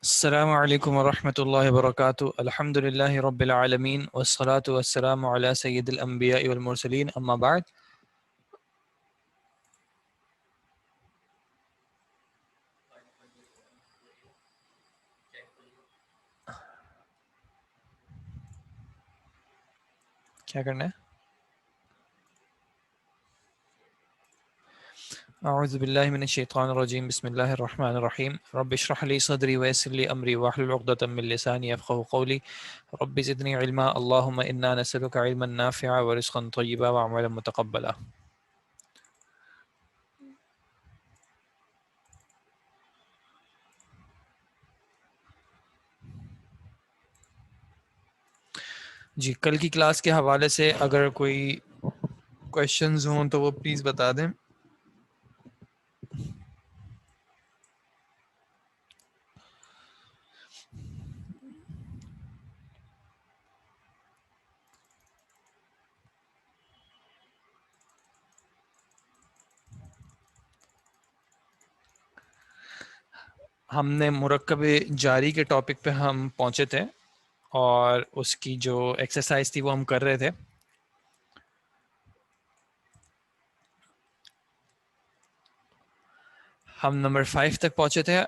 السلام علیکم ورحمۃ اللہ وبرکاتہ. الحمد للہ رب العالمین والصلاة والسلام علی سید الانبیاء والمرسلین، اما بعد. کیا کرنا ہے؟ اعوذ باللہ من الشیطان الرجیم، بسم اللہ الرحمن الرحیم. رب اشرح لی صدری ویسر لی امری واحلل عقدۃ من لسانی یفقهوا قولی. رب زدنی علما، اللهم انا نسألک علما نافعا ورزقا طیبا وعملا متقبلا. جی، کل کی کلاس کے حوالے سے اگر کوئی کویشچنز ہوں تو وہ پلیز بتا دیں. ہم نے مرکب جاری کے ٹاپک پہ ہم پہنچے تھے اور اس کی جو ایکسرسائز تھی وہ ہم کر رہے تھے. ہم نمبر 5 تک پہنچے تھے.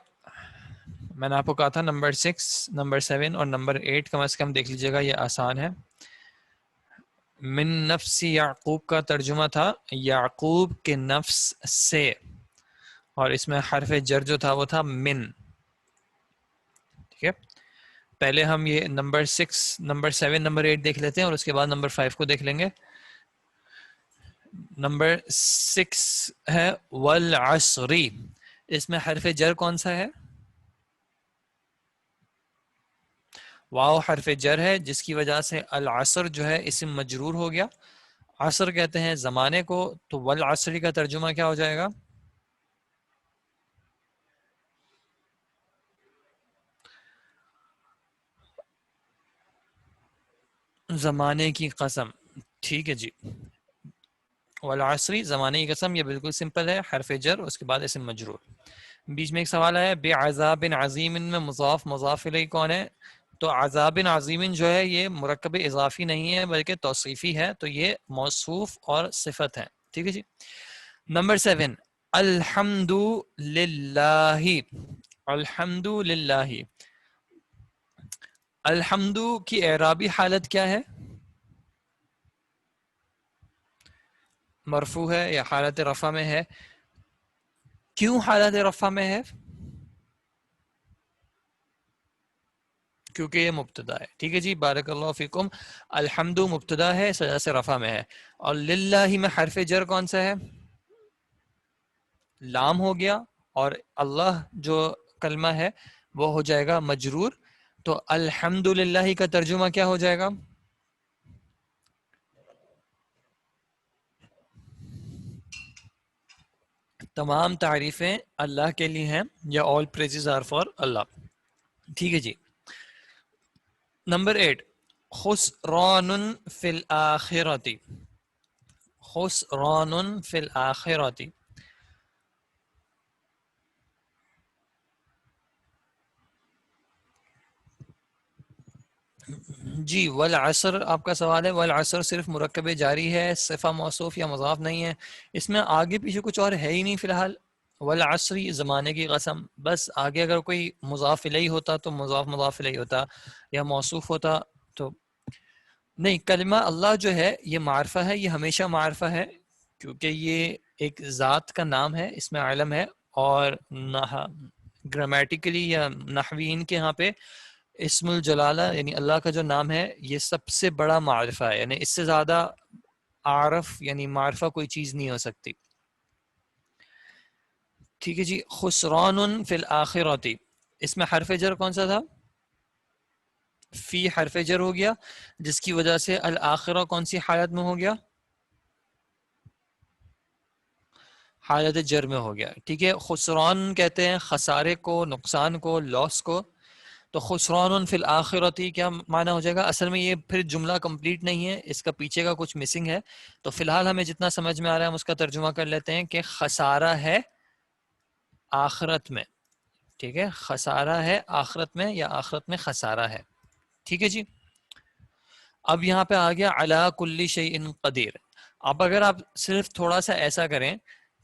میں نے آپ کو کہا تھا نمبر 6، نمبر 7 اور نمبر 8 کم از کم دیکھ لیجیے گا، یہ آسان ہے. من نفس یعقوب کا ترجمہ تھا یعقوب کے نفس سے، اور اس میں حرف جر جو تھا وہ تھا من. ٹھیک ہے، پہلے ہم یہ نمبر 6، نمبر 7، نمبر 8 دیکھ لیتے ہیں اور اس کے بعد نمبر 5 کو دیکھ لیں گے. نمبر 6 ہے والعصری، اس میں حرف جر کون سا ہے؟ واو حرف جر ہے، جس کی وجہ سے العصر جو ہے اسم مجرور ہو گیا. عصر کہتے ہیں زمانے کو، تو والعصری کا ترجمہ کیا ہو جائے گا؟ زمانے کی قسم. ٹھیک ہے جی، والعصری زمانے کی قسم، یہ بالکل سمپل ہے، حرف جر اس کے بعد اسم مجرور. بیچ میں ایک سوال ہے، بعذاب عظیم میں مضاف مضاف الیہ کون ہے؟ تو عذاب عظیم جو ہے یہ مرکب اضافی نہیں ہے بلکہ توصیفی ہے، تو یہ موصوف اور صفت ہے. ٹھیک ہے جی. نمبر 7 الحمد للہ. الحمد للہ، الحمد کی اعرابی حالت کیا ہے؟ مرفوع ہے یا حالت رفع میں ہے؟ کیوں حالت رفع میں ہے؟ کیونکہ یہ مبتدا ہے. ٹھیک ہے جی، بارک اللہ فیکم. الحمد مبتدا ہے، سجا سے رفع میں ہے. اور للہ میں حرف جر کون سا ہے؟ لام ہو گیا، اور اللہ جو کلمہ ہے وہ ہو جائے گا مجرور. تو الحمد للہ کا ترجمہ کیا ہو جائے گا؟ تمام تعریفیں اللہ کے لیے ہیں، یا all praises are for اللہ. ٹھیک ہے جی. نمبر 8 خسران فی الآخرۃ. خسران فی الآخرۃ. جی، والعصر آپ کا سوال ہے. والعصر صرف مرکب جاری ہے، صفہ موصوف یا مضاف نہیں ہے. اس میں آگے پیچھے کچھ اور ہے ہی نہیں فی الحال. والعصری زمانے کی قسم، بس آگے اگر کوئی مضاف الیہ ہوتا تو مضاف الیہ ہوتا، یا موصوف ہوتا تو نہیں. کلمہ اللہ جو ہے یہ معرفہ ہے، یہ ہمیشہ معرفہ ہے، کیونکہ یہ ایک ذات کا نام ہے، اس میں علم ہے. اور گرامیٹیکلی یا نحویین کے ہاں پہ اسم الجلالہ یعنی اللہ کا جو نام ہے یہ سب سے بڑا معرفہ ہے، یعنی اس سے زیادہ عارف یعنی معرفہ کوئی چیز نہیں ہو سکتی. ٹھیک ہے جی. خسران فی الآخرۃ، اس میں حرف جر کون سا تھا؟ فی حرف جر ہو گیا، جس کی وجہ سے الآخرہ کون سی حالت میں ہو گیا؟ حالت جر میں ہو گیا. ٹھیک ہے. خسران کہتے ہیں خسارے کو، نقصان کو، لاس کو. تو خسران فی الآخرۃ کیا معنی ہو جائے گا؟ اصل میں یہ پھر جملہ کمپلیٹ نہیں ہے، اس کا پیچھے کا کچھ مسنگ ہے. تو فی الحال ہمیں جتنا سمجھ میں آ رہا ہے ہم اس کا ترجمہ کر لیتے ہیں کہ خسارہ ہے آخرت میں. ٹھیک ہے، خسارہ ہے آخرت میں یا آخرت میں خسارہ ہے. ٹھیک ہے جی. اب یہاں پہ آ گیا علی کل شیء قدیر. اب اگر آپ صرف تھوڑا سا ایسا کریں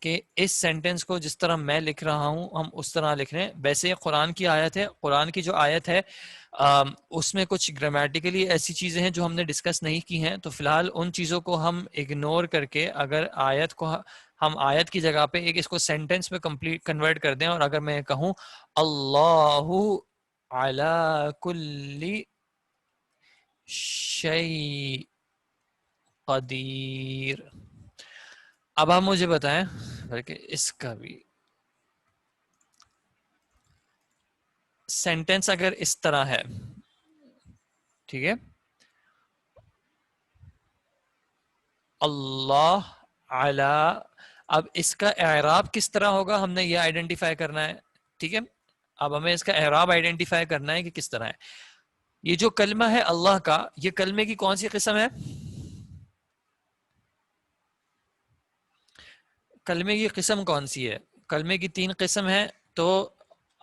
کہ اس سینٹنس کو جس طرح میں لکھ رہا ہوں ہم اس طرح لکھ رہے ہیں. ویسے قرآن کی آیت ہے، قرآن کی جو آیت ہے اس میں کچھ گرامیٹیکلی ایسی چیزیں ہیں جو ہم نے ڈسکس نہیں کی ہیں، تو فی الحال ان چیزوں کو ہم اگنور کر کے اگر آیت کو ہم آیت کی جگہ پہ ایک اس کو سینٹنس میں کمپلیٹ کنورٹ کر دیں، اور اگر میں کہوں اللہ علی کل شیء قدیر. اب آپ مجھے بتائیں بلکہ اس کا بھی سینٹنس اگر اس طرح ہے، ٹھیک ہے، اللہ علی، اب اس کا اعراب کس طرح ہوگا ہم نے یہ آئیڈینٹیفائی کرنا ہے. ٹھیک ہے، اب ہمیں اس کا اعراب آئیڈینٹیفائی کرنا ہے کہ کس طرح ہے. یہ جو کلمہ ہے اللہ کا، یہ کلمے کی کون سی قسم ہے؟ کلمے کی قسم کون سی ہے؟ کلمے کی 3 قسم ہے، تو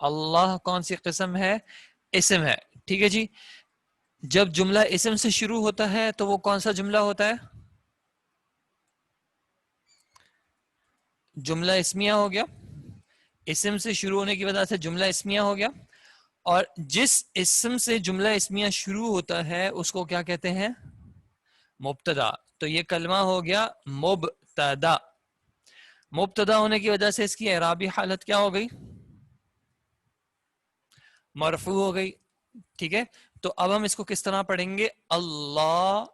اللہ کون سی قسم ہے؟ اسم ہے. ٹھیک ہے جی. جب جملہ اسم سے شروع ہوتا ہے تو وہ کون سا جملہ ہوتا ہے؟ جملہ اسمیہ ہو گیا. اسم سے شروع ہونے کی وجہ سے جملہ اسمیہ ہو گیا. اور جس اسم سے جملہ اسمیہ شروع ہوتا ہے اس کو کیا کہتے ہیں؟ مبتدا. تو یہ کلمہ ہو گیا مبتدا. مبتدا ہونے کی وجہ سے اس کی اعرابی حالت کیا ہو گئی؟ مرفوع ہو گئی. ٹھیک ہے، تو اب ہم اس کو کس طرح پڑھیں گے؟ اللہ،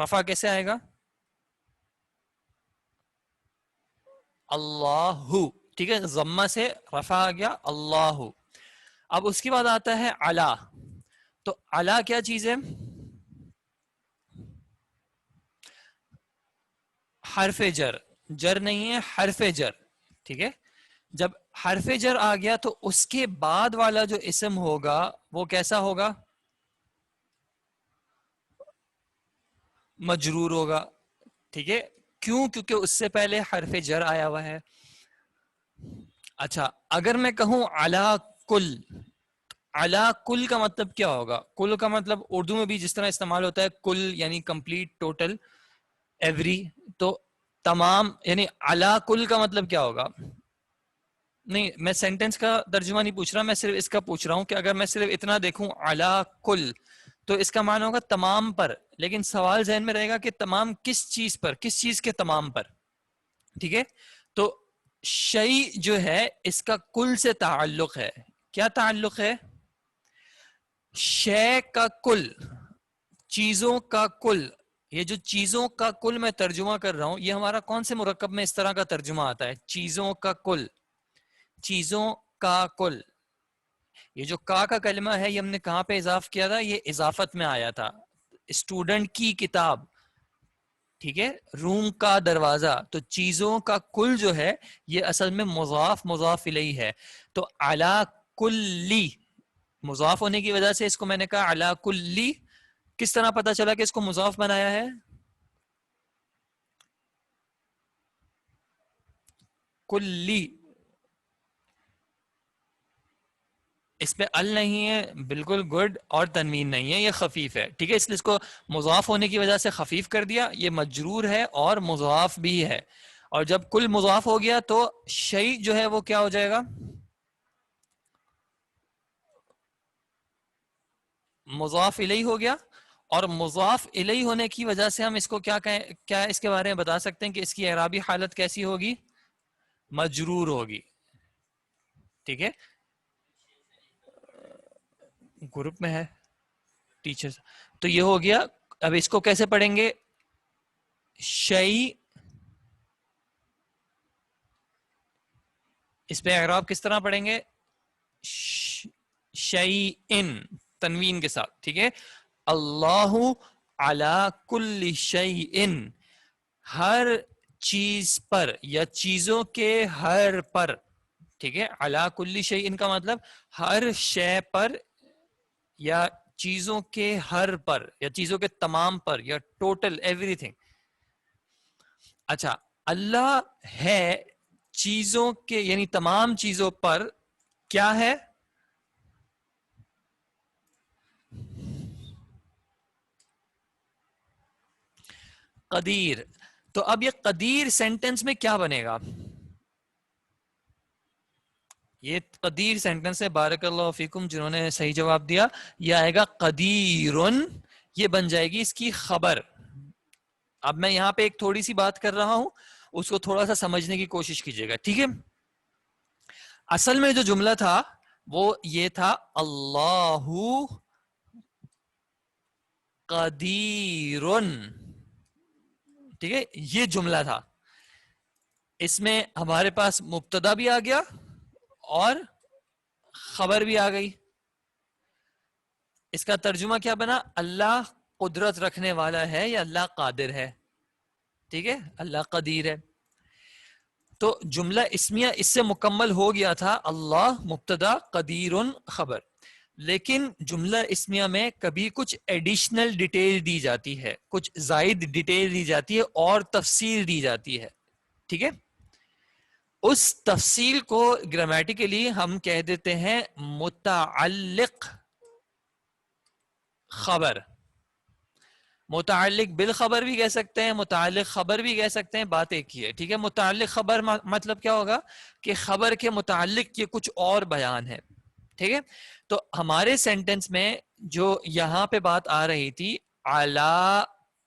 رفع کیسے آئے گا؟ اللہ. ٹھیک ہے، ضمہ سے رفع آ گیا اللہ. اب اس کے بعد آتا ہے علا. تو علا کیا چیز ہے؟ حرف جر. جر نہیں ہے، حرف جر. ٹھیک ہے، جب حرف جر آ گیا تو اس کے بعد والا جو اسم ہوگا وہ کیسا ہوگا؟ مجرور ہوگا. ٹھیک ہے، کیوں؟ کیونکہ اس سے پہلے حرف جر آیا ہوا ہے. اچھا، اگر میں کہوں علا کل، علا کل کا مطلب کیا ہوگا؟ کل کا مطلب اردو میں بھی جس طرح استعمال ہوتا ہے کل یعنی کمپلیٹ، ٹوٹل، ایوری. تو تمام، یعنی علا کل کا مطلب کیا ہوگا؟ نہیں، میں سینٹنس کا ترجمہ نہیں پوچھ رہا، میں صرف اس کا پوچھ رہا ہوں کہ اگر میں صرف اتنا دیکھوں علا کل تو اس کا معنی ہوگا تمام پر. لیکن سوال ذہن میں رہے گا کہ تمام کس چیز پر، کس چیز کے تمام پر. ٹھیک ہے، تو شیء جو ہے اس کا کل سے تعلق ہے. کیا تعلق ہے؟ شے کا کل، چیزوں کا کل. یہ جو چیزوں کا کل میں ترجمہ کر رہا ہوں، یہ ہمارا کون سے مرکب میں اس طرح کا ترجمہ آتا ہے؟ چیزوں کا کل. چیزوں کا کل. یہ جو کا کلمہ ہے یہ ہم نے کہاں پہ اضاف کیا تھا؟ یہ اضافت میں آیا تھا. اسٹوڈنٹ کی کتاب، ٹھیک ہے، روم کا دروازہ. تو چیزوں کا کل جو ہے یہ اصل میں مضاف مضاف الیہ ہے. تو علی کلی، مضاف ہونے کی وجہ سے اس کو میں نے کہا علی کلی. کس طرح پتا چلا کہ اس کو مضاف بنایا ہے؟ کلی، اس پہ ال نہیں ہے، بالکل گڈ، اور تنوین نہیں ہے، یہ خفیف ہے. ٹھیک ہے، اس لیے اس کو مضاف ہونے کی وجہ سے خفیف کر دیا. یہ مجرور ہے اور مضاف بھی ہے. اور جب کل مضاف ہو گیا تو شیء جو ہے وہ کیا ہو جائے گا؟ مضاف الیہ ہو گیا. اور مضاف الیہ ہونے کی وجہ سے ہم اس کو کیا اس کے بارے میں بتا سکتے ہیں کہ اس کی اعرابی حالت کیسی ہوگی؟ مجرور ہوگی. ٹھیک ہے، گروپ میں ہے ٹیچر. تو یہ ہو گیا. اب اس کو کیسے پڑھیں گے؟ شیء، اس پہ اعراب کس طرح پڑھیں گے؟ شیء، تنوین کے ساتھ. ٹھیک ہے، اللہ علی کل شیء، ہر چیز پر یا چیزوں کے ہر پر. ٹھیک ہے، علی کل شیء کا مطلب ہر شے پر یا چیزوں کے ہر پر یا چیزوں کے تمام پر یا ٹوٹل ایوری تھنگ. اچھا، اللہ ہے چیزوں کے یعنی تمام چیزوں پر کیا ہے؟ قدیر. تو اب یہ قدیر سینٹنس میں کیا بنے گا؟ یہ قدیر سینٹنس ہے. بارک اللہ فیکم جنہوں نے صحیح جواب دیا. یہ آئے گا قدیرن، یہ بن جائے گی اس کی خبر. اب میں یہاں پہ ایک تھوڑی سی بات کر رہا ہوں، اس کو تھوڑا سا سمجھنے کی کوشش کیجیے گا، ٹھیک ہے؟ اصل میں جو جملہ تھا وہ یہ تھا اللہ قدیرن، ٹھیک ہے؟ یہ جملہ تھا. اس میں ہمارے پاس مبتدا بھی آ گیا اور خبر بھی آ گئی. اس کا ترجمہ کیا بنا؟ اللہ قدرت رکھنے والا ہے یا اللہ قادر ہے، ٹھیک ہے؟ اللہ قدیر ہے. تو جملہ اسمیہ اس سے مکمل ہو گیا تھا، اللہ مبتدا قدیر خبر. لیکن جملہ اسمیہ میں کبھی کچھ ایڈیشنل ڈیٹیل دی جاتی ہے، کچھ زائد ڈیٹیل دی جاتی ہے اور تفصیل دی جاتی ہے، ٹھیک ہے؟ اس تفصیل کو گرامیٹیکلی ہم کہہ دیتے ہیں متعلق خبر. متعلق بالخبر بھی کہہ سکتے ہیں، متعلق خبر بھی کہہ سکتے ہیں، بات ایک ہی ہے، ٹھیک ہے؟ متعلق خبر مطلب کیا ہوگا کہ خبر کے متعلق یہ کچھ اور بیان ہے، ٹھیک ہے؟ تو ہمارے سینٹنس میں جو یہاں پہ بات آ رہی تھی علی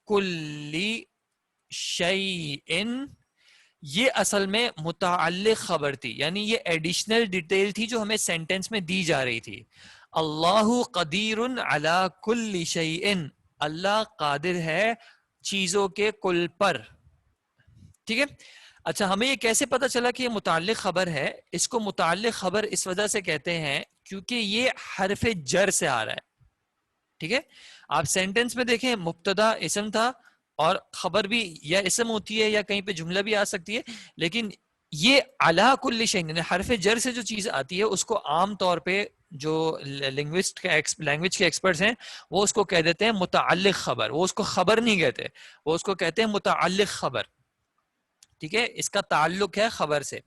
کلی شیئن، یہ اصل میں متعلق خبر تھی، یعنی یہ ایڈیشنل ڈیٹیل تھی جو ہمیں سینٹنس میں دی جا رہی تھی. اللہ قدیر علی کل شیئن، اللہ قادر ہے چیزوں کے کل پر، ٹھیک ہے؟ اچھا، ہمیں یہ کیسے پتا چلا کہ یہ متعلق خبر ہے؟ اس کو متعلق خبر اس وجہ سے کہتے ہیں کیونکہ یہ حرف جر سے آ رہا ہے، ٹھیک ہے؟ آپ سینٹنس میں دیکھیں مبتدا اسم تھا اور خبر بھی یا اسم ہوتی ہے یا کہیں پہ جملہ بھی آ سکتی ہے، لیکن یہ علی کل شیء حرف جر سے جو چیز آتی ہے اس کو عام طور پہ جو لینگوسٹ کے لینگویج کے ایکسپرٹس ہیں وہ اس کو کہہ دیتے ہیں متعلق خبر. وہ اس کو خبر نہیں کہتے، وہ اس کو کہتے ہیں متعلق خبر، ٹھیک ہے؟ اس کا تعلق ہے خبر سے.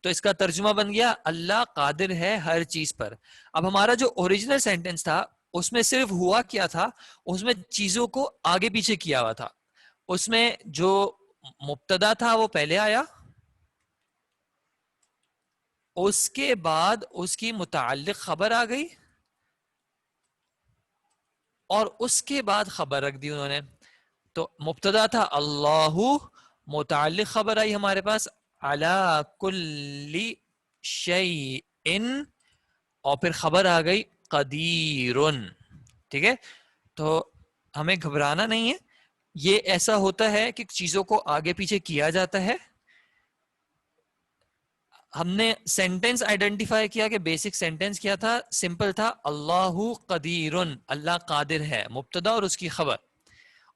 تو اس کا ترجمہ بن گیا اللہ قادر ہے ہر چیز پر. اب ہمارا جو اوریجنل سینٹنس تھا اس میں صرف ہوا کیا تھا، اس میں چیزوں کو آگے پیچھے کیا ہوا تھا. اس میں جو مبتدا تھا وہ پہلے آیا، اس کے بعد اس کی متعلق خبر آ گئی اور اس کے بعد خبر رکھ دی انہوں نے. تو مبتدا تھا اللہ، متعلق خبر آئی ہمارے پاس علی کل شیء، اور پھر خبر آ گئی قدیرن، ٹھیک ہے؟ تو ہمیں گھبرانا نہیں ہے، یہ ایسا ہوتا ہے کہ چیزوں کو آگے پیچھے کیا جاتا ہے. ہم نے سینٹنس آئیڈینٹیفائی کیا کہ بیسک سینٹنس کیا تھا، سمپل تھا اللہ قدیرن، اللہ قادر ہے، مبتدا اور اس کی خبر.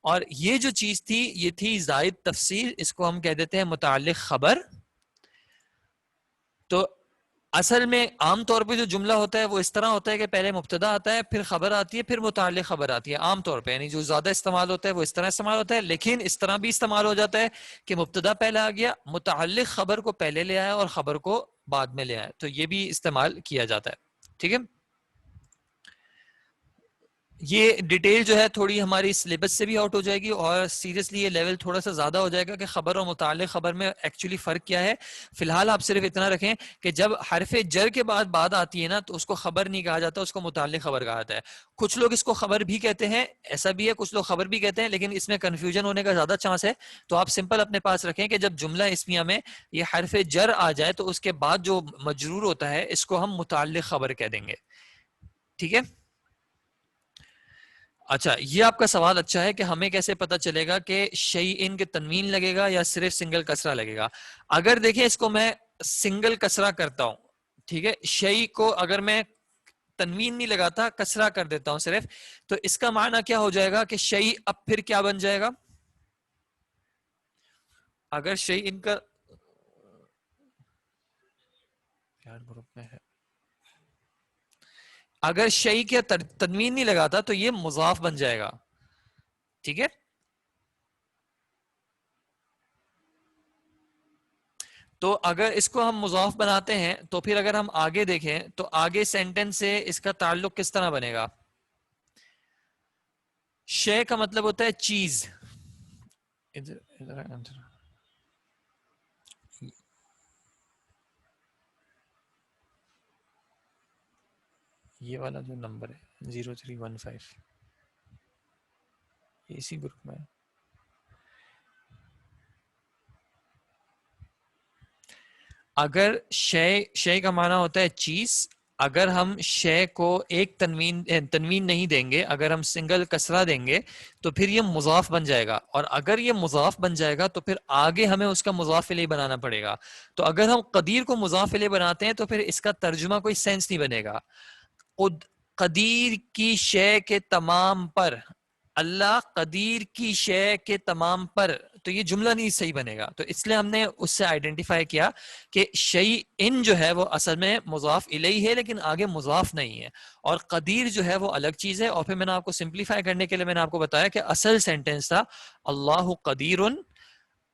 اور یہ جو چیز تھی یہ تھی زائد تفصیل، اس کو ہم کہہ دیتے ہیں متعلق خبر. تو اصل میں عام طور پہ جو جملہ ہوتا ہے وہ اس طرح ہوتا ہے کہ پہلے مبتدا آتا ہے، پھر خبر آتی ہے، پھر متعلق خبر آتی ہے عام طور پہ، یعنی جو زیادہ استعمال ہوتا ہے وہ اس طرح استعمال ہوتا ہے. لیکن اس طرح بھی استعمال ہو جاتا ہے کہ مبتدا پہلے آ گیا، متعلق خبر کو پہلے لے آیا اور خبر کو بعد میں لے آیا، تو یہ بھی استعمال کیا جاتا ہے، ٹھیک ہے؟ یہ ڈیٹیل جو ہے تھوڑی ہماری سلیبس سے بھی آؤٹ ہو جائے گی اور سیریسلی یہ لیول تھوڑا سا زیادہ ہو جائے گا کہ خبر اور متعلق خبر میں ایکچولی فرق کیا ہے. فی الحال آپ صرف اتنا رکھیں کہ جب حرف جر کے بعد بات آتی ہے نا تو اس کو خبر نہیں کہا جاتا، اس کو متعلق خبر کہا جاتا ہے. کچھ لوگ اس کو خبر بھی کہتے ہیں، ایسا بھی ہے، کچھ لوگ خبر بھی کہتے ہیں، لیکن اس میں کنفیوژن ہونے کا زیادہ چانس ہے. تو آپ سمپل اپنے پاس رکھیں کہ جب جملہ اسمیہ میں یہ حرف جر آ جائے تو اس کے بعد جو مجرور ہوتا ہے اس کو ہم متعلق خبر کہہ دیں گے، ٹھیک ہے؟ اچھا، یہ آپ کا سوال اچھا ہے کہ ہمیں کیسے پتا چلے گا کہ شیئن کے تنوین لگے گا یا صرف سنگل کسرہ لگے گا. اگر دیکھیں اس کو میں سنگل کسرہ کرتا ہوں، ٹھیک ہے، شیء کو اگر میں تنوین نہیں لگاتا کسرہ کر دیتا ہوں صرف، تو اس کا معنی کیا ہو جائے گا کہ شیء اب پھر کیا بن جائے گا؟ اگر شیئن کا گروپ میں ہے، اگر شیء کے تنوین نہیں لگاتا تو یہ مضاف بن جائے گا، ٹھیک ہے؟ تو اگر اس کو ہم مضاف بناتے ہیں تو پھر اگر ہم آگے دیکھیں تو آگے سینٹنس سے اس کا تعلق کس طرح بنے گا؟ شے کا مطلب ہوتا ہے چیز. ادھر ادھر یہ والا جو نمبر ہے 0315 اسی گروپ میں. اگر شے کا معنی ہوتا ہے چیز. اگر ہم شے کو ایک تنوین نہیں دیں گے، اگر ہم سنگل کسرہ دیں گے تو پھر یہ مضاف بن جائے گا، اور اگر یہ مضاف بن جائے گا تو پھر آگے ہمیں اس کا مضاف الیہ بنانا پڑے گا. تو اگر ہم قدیر کو مضاف الیہ بناتے ہیں تو پھر اس کا ترجمہ کوئی سینس نہیں بنے گا. قدیر کی شے کے تمام پر، اللہ قدیر کی شے کے تمام پر، تو یہ جملہ نہیں صحیح بنے گا. تو اس لیے ہم نے اس سے آئیڈینٹیفائی کیا کہ شیء ان جو ہے وہ اصل میں مضاف الیہ ہے لیکن آگے مضاف نہیں ہے، اور قدیر جو ہے وہ الگ چیز ہے. اور پھر میں نے آپ کو سمپلیفائی کرنے کے لیے میں نے آپ کو بتایا کہ اصل سینٹنس تھا اللہ قدیر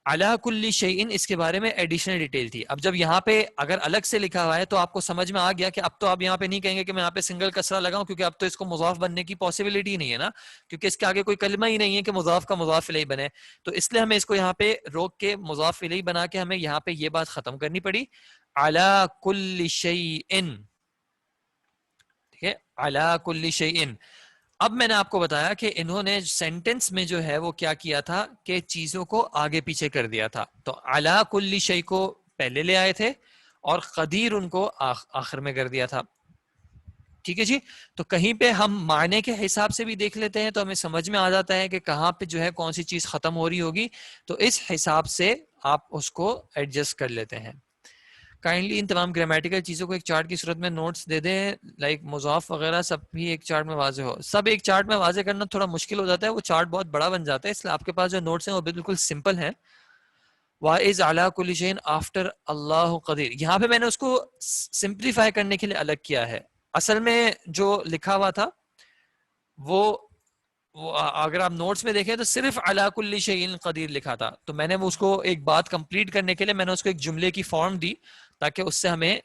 علی کل شیء، اس کے بارے میں ایڈیشنل ڈیٹیل تھی. اب جب یہاں پہ اگر الگ سے لکھا ہوا ہے تو آپ کو سمجھ میں آ گیا کہ اب تو آپ یہاں پہ نہیں کہیں گے کہ میں یہاں پہ سنگل کسرہ لگاؤں، کیونکہ اب تو اس کو مضاف بننے کی پاسبلٹی نہیں ہے نا، کیونکہ اس کے آگے کوئی کلمہ ہی نہیں ہے کہ مضاف کا مضاف الیہ بنے. تو اس لیے ہمیں اس کو یہاں پہ روک کے مضاف الیہ بنا کے ہمیں یہاں پہ یہ بات ختم کرنی پڑی، علی کل شیء. ٹھیک ہے، علی کل شیء. اب میں نے آپ کو بتایا کہ انہوں نے سینٹنس میں جو ہے وہ کیا کیا تھا کہ چیزوں کو آگے پیچھے کر دیا تھا. تو علی کل شیء کو پہلے لے آئے تھے اور قدیر ان کو آخر میں کر دیا تھا. ٹھیک ہے جی. تو کہیں پہ ہم معنی کے حساب سے بھی دیکھ لیتے ہیں تو ہمیں سمجھ میں آ جاتا ہے کہ کہاں پہ جو ہے کون سی چیز ختم ہو رہی ہوگی، تو اس حساب سے آپ اس کو ایڈجسٹ کر لیتے ہیں. کائنڈلی ان تمام گرامیٹیکل چیزوں کو ایک چارٹ کی صورت میں نوٹس دے دیں، لائک مضاف وغیرہ سب بھی ایک چارٹ میں واضح ہو. سب ایک چارٹ میں واضح کرنا تھوڑا مشکل ہو جاتا ہے، وہ چارٹ بہت بڑا بن جاتا ہے، اس لیے آپ کے پاس جو نوٹس ہیں وہ بالکل سمپل ہیں. وَإِذْ عَلَىٰ كُلِّ شَيْءٍ آفٹر اللہ قدیر. یہاں پہ میں نے اس کو سمپلیفائی کرنے کے لیے الگ کیا ہے. اصل میں جو لکھا ہوا تھا وہ اگر آپ نوٹس میں دیکھیں تو صرف عَلَىٰ كُلِّ شَيْءٍ قدیر لکھا تھا. تو میں نے اس کو ایک بات کمپلیٹ کرنے کے لیے میں نے اس کو ایک جملے کی فارم دی تاکہ اس سے ہمیں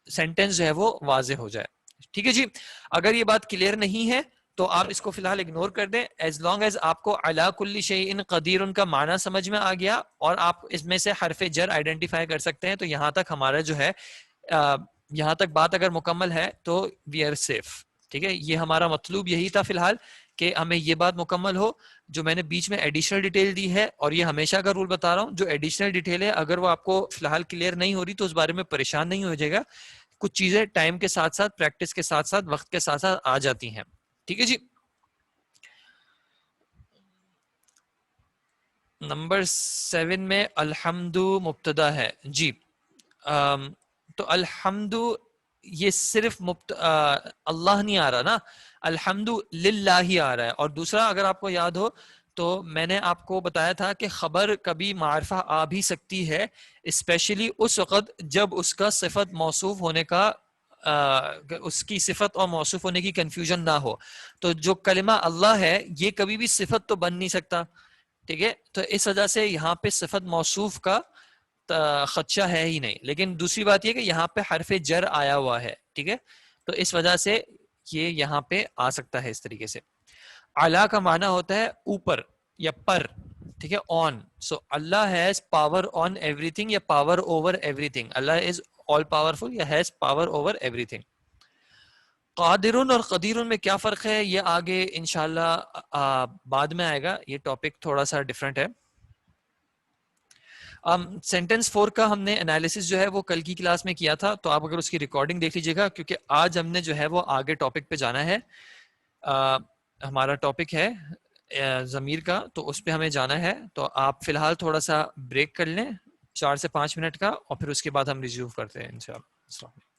سینٹنس جو ہے وہ واضح ہو جائے. ٹھیک ہے جی. اگر یہ بات کلیئر نہیں ہے تو آپ اس کو فی الحال اگنور کر دیں. ایز لانگ ایز آپ کو علی کل شیء قدیر ان کا معنی سمجھ میں آ گیا اور آپ اس میں سے حرف جر آئیڈینٹیفائی کر سکتے ہیں، تو یہاں تک ہمارا جو ہے یہاں تک بات اگر مکمل ہے تو وی آر سیف. ٹھیک ہے، یہ ہمارا مطلوب یہی تھا فی الحال کہ ہمیں یہ بات مکمل ہو. جو میں نے بیچ میں ایڈیشنل ڈیٹیل دی ہے، اور یہ ہمیشہ کا رول بتا رہا ہوں، جو ایڈیشنل ڈیٹیل ہے اگر وہ آپ کو فی الحال کلیئر نہیں ہو رہی تو اس بارے میں پریشان نہیں ہو جائے گا. کچھ چیزیں ٹائم کے ساتھ ساتھ، پریکٹس کے ساتھ ساتھ، وقت کے ساتھ ساتھ آ جاتی ہیں. ٹھیک ہے جی. نمبر 7 میں الحمد مبتدا ہے جی. تو الحمد یہ صرف اللہ نہیں آ رہا نا، الحمد للہ ہی آ رہا ہے. اور دوسرا اگر آپ کو یاد ہو تو میں نے آپ کو بتایا تھا کہ خبر کبھی معرفہ آ بھی سکتی ہے، اسپیشلی اس وقت جب اس کا صفت موصوف ہونے کا اس کی صفت اور موصوف ہونے کی کنفیوژن نہ ہو. تو جو کلمہ اللہ ہے یہ کبھی بھی صفت تو بن نہیں سکتا. ٹھیک ہے، تو اس وجہ سے یہاں پہ صفت موصوف کا خدشہ ہے ہی نہیں. لیکن دوسری بات یہ کہ یہاں پہ حرف جر آیا ہوا ہے. ٹھیک ہے، تو اس وجہ سے یہ یہاں پہ آ سکتا ہے اس طریقے سے. اعلیٰ کا معنی ہوتا ہے اوپر یا پر. ٹھیک ہے، on. So Allah has power on everything یا power over everything. Allah is all powerful یا has power over everything. قادرن اور قدیرن میں کیا فرق ہے یہ آگے انشاءاللہ بعد میں آئے گا، یہ ٹاپک تھوڑا سا ڈفرینٹ ہے. سینٹینس 4 کا ہم نے انالیسس جو ہے وہ کل کی کلاس میں کیا تھا، تو آپ اگر اس کی ریکارڈنگ دیکھ لیجیے گا، کیونکہ آج ہم نے جو ہے وہ آگے ٹاپک پہ جانا ہے. ہمارا ٹاپک ہے ضمیر کا، تو اس پہ ہمیں جانا ہے. تو آپ فی الحال تھوڑا سا بریک کر لیں 4 سے 5 منٹ کا، اور پھر اس کے بعد ہم ریزیوم کرتے ہیں انشاءاللہ. السلام علیکم.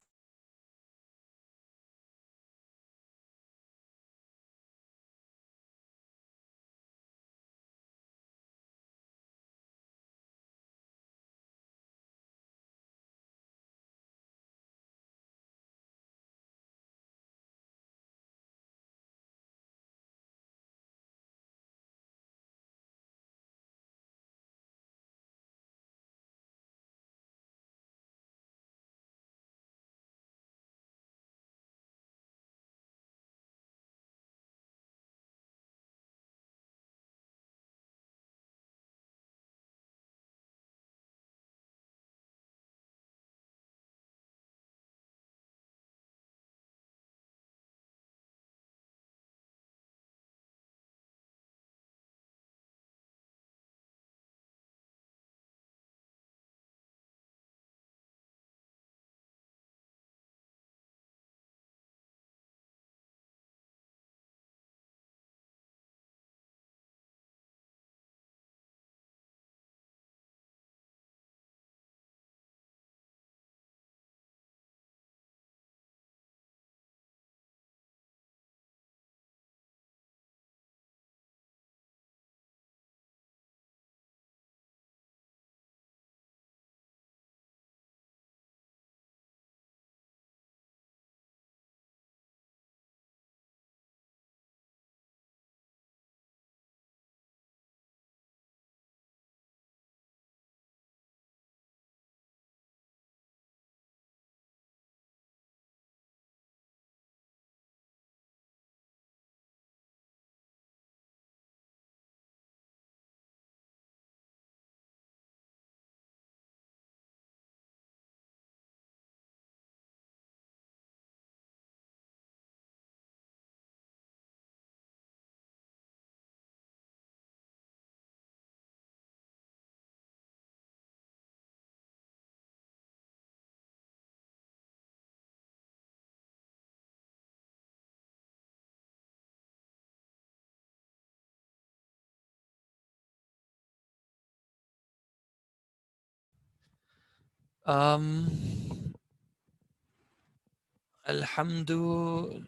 الحمد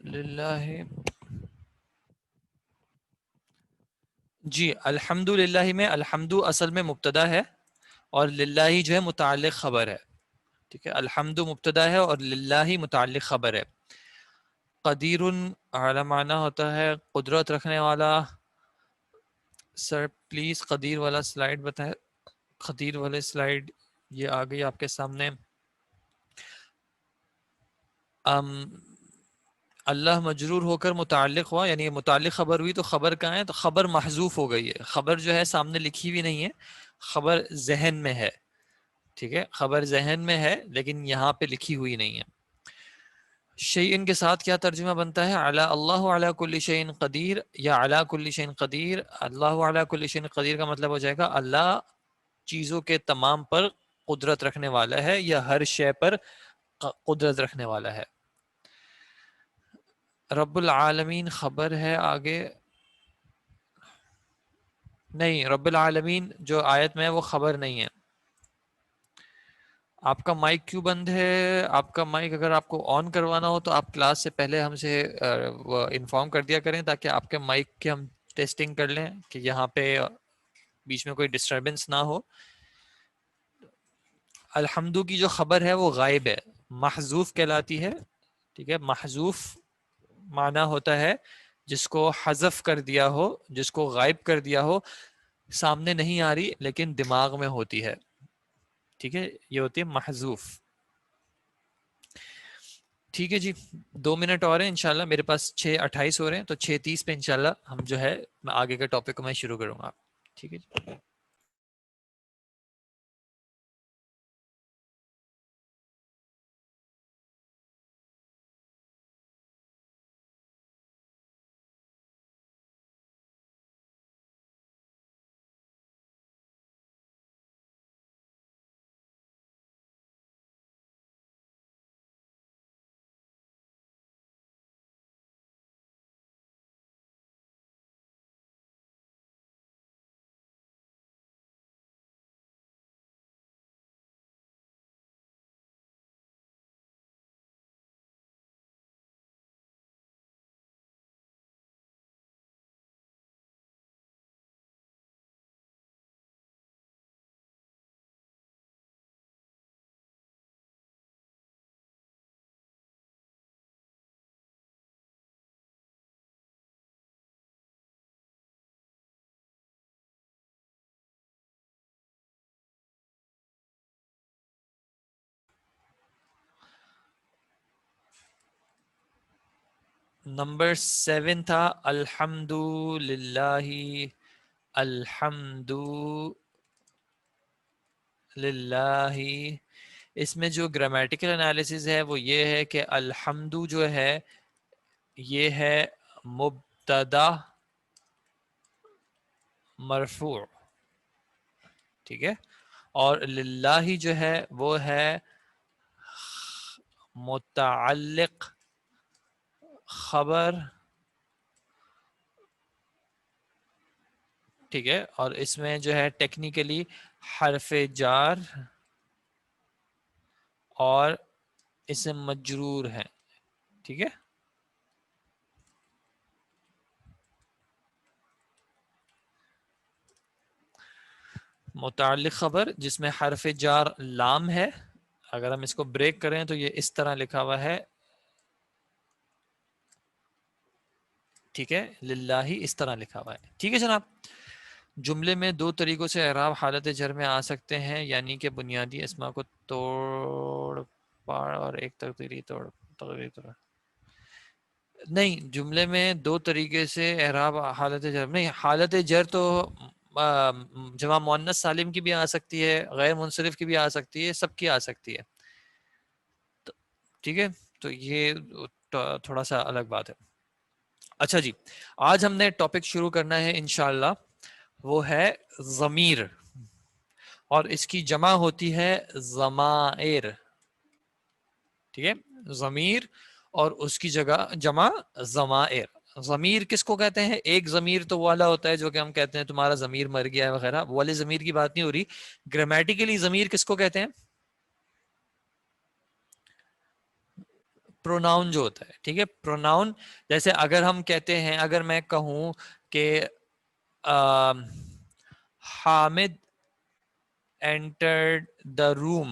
للہ. جی الحمد للہ میں الحمد اصل میں مبتدا ہے اور للہ جو ہے متعلق خبر ہے. ٹھیک ہے, الحمد مبتدا ہے اور للہ متعلق خبر ہے. قدیر اعلی معنی ہوتا ہے قدرت رکھنے والا. سر پلیز قدیر والا سلائیڈ بتائیں. قدیر والے سلائیڈ یہ آ گئی آپ کے سامنے. اللہ مجرور ہو کر متعلق ہوا, یعنی متعلق خبر ہوئی تو خبر کہاں ہے, تو خبر محذوف ہو گئی ہے. خبر جو ہے سامنے لکھی ہوئی نہیں ہے, خبر ذہن میں ہے. ٹھیک ہے, خبر ذہن میں ہے لیکن یہاں پہ لکھی ہوئی نہیں ہے. شیئن کے ساتھ کیا ترجمہ بنتا ہے؟ علی اللہ علی کل شیء قدیر یا علی کل شیء قدیر. اللہ علی کل شیء قدیر کا مطلب ہو جائے گا اللہ چیزوں کے تمام پر قدرت رکھنے والا ہے یا ہر شے پر قدرت رکھنے والا ہے. رب العالمین خبر ہے آگے نہیں, رب العالمین جو آیت میں ہے وہ خبر نہیں ہے. آپ کا مائک کیوں بند ہے؟ آپ کا مائک اگر آپ کو آن کروانا ہو تو آپ کلاس سے پہلے ہم سے انفارم کر دیا کریں تاکہ آپ کے مائک کی ہم ٹیسٹنگ کر لیں کہ یہاں پہ بیچ میں کوئی ڈسٹربنس نہ ہو. الحمدو کی جو خبر ہے وہ غائب ہے, محذوف کہلاتی ہے. ٹھیک ہے, محذوف معنی ہوتا ہے جس کو حذف کر دیا ہو, جس کو غائب کر دیا ہو, سامنے نہیں آ رہی لیکن دماغ میں ہوتی ہے. ٹھیک ہے, یہ ہوتی ہے محذوف. ٹھیک ہے جی, 2 منٹ اور ہیں انشاءاللہ. میرے پاس 6:28 ہو رہے ہیں تو 6:30 پہ انشاءاللہ ہم جو ہے میں آگے کے ٹاپک کو میں شروع کروں گا. ٹھیک ہے جی. نمبر 7 تھا الحمد للہ. الحمد للہ. اس میں جو گرامیٹیکل انالیسز ہے وہ یہ ہے کہ الحمد جو ہے یہ ہے مبتدا مرفوع. ٹھیک ہے, اور للہ جو ہے وہ ہے متعلق خبر. ٹھیک ہے, اور اس میں جو ہے ٹیکنیکلی حرف جار اور اسم مجرور ہے. ٹھیک ہے, متعلق خبر جس میں حرف جار لام ہے. اگر ہم اس کو بریک کریں تو یہ اس طرح لکھا ہوا ہے. ٹھیک ہے, للہ اس طرح لکھا ہوا ہے. ٹھیک ہے جناب, جملے میں 2 طریقوں سے اعراب حالت جر میں آ سکتے ہیں, یعنی کہ بنیادی اسما کو توڑ پاڑ اور ایک تقدیری توڑ. نہیں, جملے میں 2 طریقے سے اعراب حالت جر نہیں, حالت جر تو جمع مؤنث سالم کی بھی آ سکتی ہے, غیر منصرف کی بھی آ سکتی ہے, سب کی آ سکتی ہے. ٹھیک ہے, تو یہ تھوڑا سا الگ بات ہے. اچھا جی, آج ہم نے ٹاپک شروع کرنا ہے انشاءاللہ, وہ ہے ضمیر, اور اس کی جمع ہوتی ہے ضمائر. ٹھیک ہے, ضمیر اور اس کی جگہ جمع ضمائر. ضمیر کس کو کہتے ہیں؟ ایک ضمیر تو وہ والا ہوتا ہے جو کہ ہم کہتے ہیں تمہارا ضمیر مر گیا ہے وغیرہ, وہ والے ضمیر کی بات نہیں ہو رہی. گرامیٹیکلی ضمیر کس کو کہتے ہیں؟ پروناؤن جو ہوتا ہے, ٹھیک ہے, پروناؤن جیسے اگر ہم کہتے ہیں, اگر میں کہوں کہ حامد entered the room,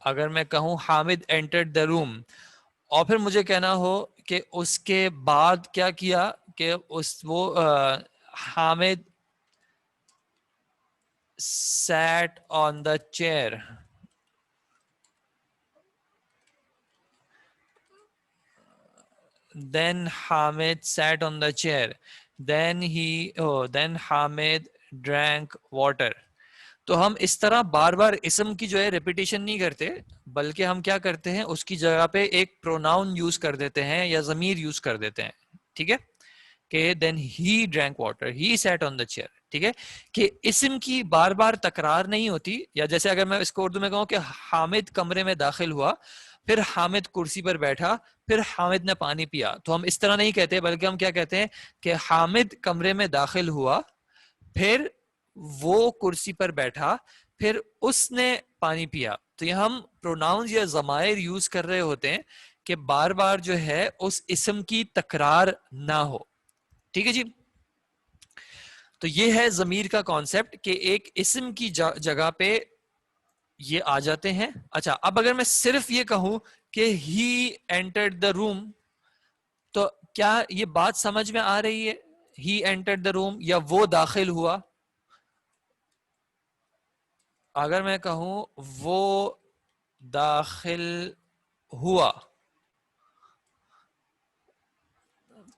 اگر میں کہوں حامد entered the room اور پھر مجھے کہنا ہو کہ اس کے بعد کیا کیا, کہ وہ Hamid sat on the chair, then Hamid sat on the chair, then Hamid drank water. تو ہم اس طرح بار بار اسم کی جو ہے ریپیٹیشن نہیں کرتے, بلکہ ہم کیا کرتے ہیں, اس کی جگہ پہ ایک پروناؤن یوز کر دیتے ہیں یا ضمیر یوز کر دیتے ہیں, ٹھیک ہے, کہ then he drink water, he sit on the chair, ٹھیک ہے, کہ اسم کی بار بار تکرار نہیں ہوتی. یا جیسے اگر میں اس کو اردو میں کہوں کہ حامد کمرے میں داخل ہوا, پھر حامد کرسی پر بیٹھا, پھر حامد نے پانی پیا, تو ہم اس طرح نہیں کہتے, بلکہ ہم کیا کہتے ہیں کہ حامد کمرے میں داخل ہوا, پھر وہ کرسی پر بیٹھا, پھر اس نے پانی پیا. تو یہ ہم پروناؤنز یا ضمائر یوز کر رہے ہوتے ہیں کہ بار بار جو ہے اس اسم کی تکرار نہ ہو, ٹھیک ہے جی. تو یہ ہے ضمیر کا کانسیپٹ کہ ایک اسم کی جگہ پہ یہ آ جاتے ہیں. اچھا, اب اگر میں صرف یہ کہوں کہ ہی انٹرڈ دا روم, تو کیا یہ بات سمجھ میں آ رہی ہے, ہی انٹرڈ دا روم یا وہ داخل ہوا؟ اگر میں کہوں وہ داخل ہوا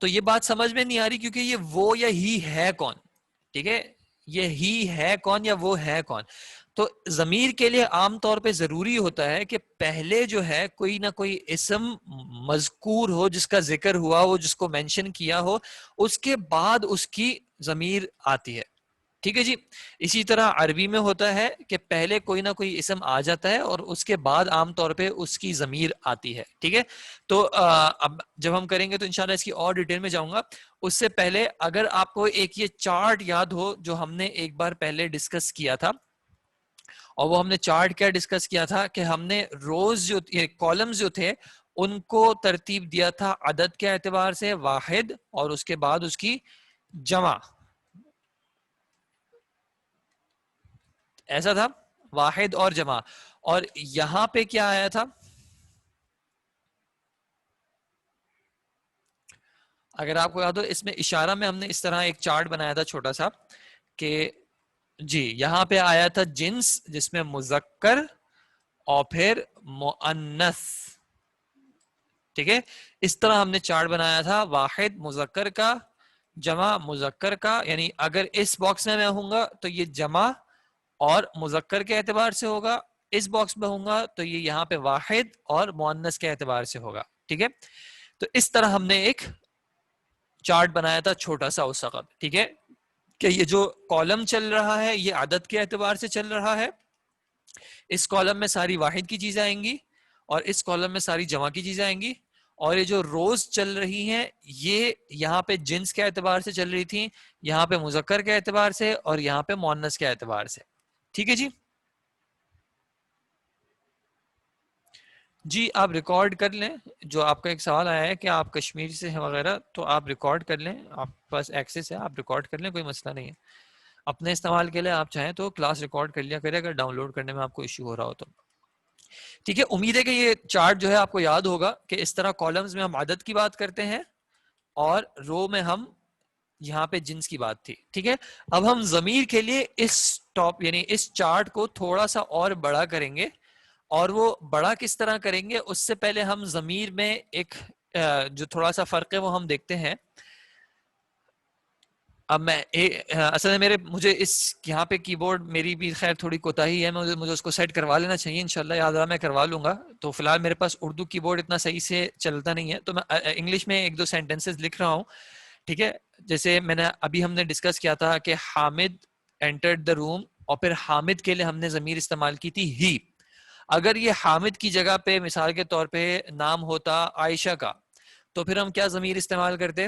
تو یہ بات سمجھ میں نہیں آ رہی, کیونکہ یہ وہ یا ہی ہے کون, ٹھیک ہے, یہ ہی ہے کون یا وہ ہے کون. تو ضمیر کے لیے عام طور پہ ضروری ہوتا ہے کہ پہلے جو ہے کوئی نہ کوئی اسم مذکور ہو, جس کا ذکر ہوا ہو, جس کو مینشن کیا ہو, اس کے بعد اس کی ضمیر آتی ہے, ٹھیک ہے جی. اسی طرح عربی میں ہوتا ہے کہ پہلے کوئی نہ کوئی اسم آ جاتا ہے اور اس کے بعد عام طور پہ اس کی ضمیر آتی ہے, ٹھیک ہے. تو اب جب ہم کریں گے تو انشاءاللہ اس کی اور ڈیٹیل میں جاؤں گا. اس سے پہلے اگر آپ کو ایک یہ چارٹ یاد ہو جو ہم نے ایک بار پہلے ڈسکس کیا تھا, اور وہ ہم نے چارٹ کیا ڈسکس کیا تھا کہ ہم نے روز جو کالمز جو تھے ان کو ترتیب دیا تھا عدد کے اعتبار سے, واحد اور اس کے بعد اس کی جمع, ایسا تھا, واحد اور جمع. اور یہاں پہ کیا آیا تھا, اگر آپ کو یاد ہو, اس میں اشارہ میں ہم نے اس طرح ایک چارٹ بنایا تھا چھوٹا سا, کہ جی یہاں پہ آیا تھا جنس جس میں مذکر اور پھر مؤنث, ٹھیک ہے. اس طرح ہم نے چارٹ بنایا تھا, واحد مذکر کا, جمع مذکر کا, یعنی اگر اس باکس میں ہوں گا تو یہ جمع اور مذکر کے اعتبار سے ہوگا, اس باکس میں ہوں گا تو یہ یہاں پہ واحد اور مؤنث کے اعتبار سے ہوگا, ٹھیک ہے. تو اس طرح ہم نے ایک چارٹ بنایا تھا چھوٹا سا اس وقت, ٹھیک ہے, کہ یہ جو کالم چل رہا ہے یہ عدد کے اعتبار سے چل رہا ہے, اس کالم میں ساری واحد کی چیزیں آئیں گی اور اس کالم میں ساری جمع کی چیزیں آئیں گی, اور یہ جو روز چل رہی ہیں یہ یہاں پہ جنس کے اعتبار سے چل رہی تھیں, یہاں پہ مذکر کے اعتبار سے اور یہاں پہ مؤنث کے اعتبار سے, ٹھیک ہے جی. جی آپ ریکارڈ کر لیں, جو آپ کا ایک سوال آیا ہے کہ آپ کشمیر سے ہیں وغیرہ, تو آپ ریکارڈ کر لیں, آپ پاس ایکسیس ہے, آپ ریکارڈ کر لیں, کوئی مسئلہ نہیں ہے. اپنے استعمال کے لیے آپ چاہیں تو کلاس ریکارڈ کر لیا کرے اگر ڈاؤن لوڈ کرنے میں آپ کو ایشو ہو رہا ہو تو, ٹھیک ہے. امید ہے کہ یہ چارٹ جو ہے آپ کو یاد ہوگا کہ اس طرح کالمز میں ہم عدد کی بات کرتے ہیں اور رو میں ہم یہاں پہ جنس کی بات تھی, ٹھیک ہے. اب ہم ضمیر کے لیے اس ٹاپ یعنی اس چارٹ کو تھوڑا سا اور بڑا کریں گے, اور وہ بڑا کس طرح کریں گے اس سے پہلے ہم ضمیر میں ایک جو تھوڑا سا فرق ہے وہ ہم دیکھتے ہیں. اب میں اصل میں مجھے اس یہاں پہ کی بورڈ میری بھی خیر تھوڑی کوتاہی ہے, مجھے اس کو سیٹ کروا لینا چاہیے انشاءاللہ, یاد رہا میں کروا لوں گا. تو فی الحال میرے پاس اردو کی بورڈ اتنا صحیح سے چلتا نہیں ہے, تو میں انگلش میں ایک دو سینٹینسز لکھ رہا ہوں, ٹھیک ہے. جیسے میں نے ابھی ہم نے ڈسکس کیا تھا کہ حامد انٹرڈ دا روم, اور پھر حامد کے لیے ہم نے ضمیر استعمال کی تھی ہی. اگر یہ حامد کی جگہ پہ مثال کے طور پہ نام ہوتا عائشہ کا, تو پھر ہم کیا ضمیر استعمال کرتے,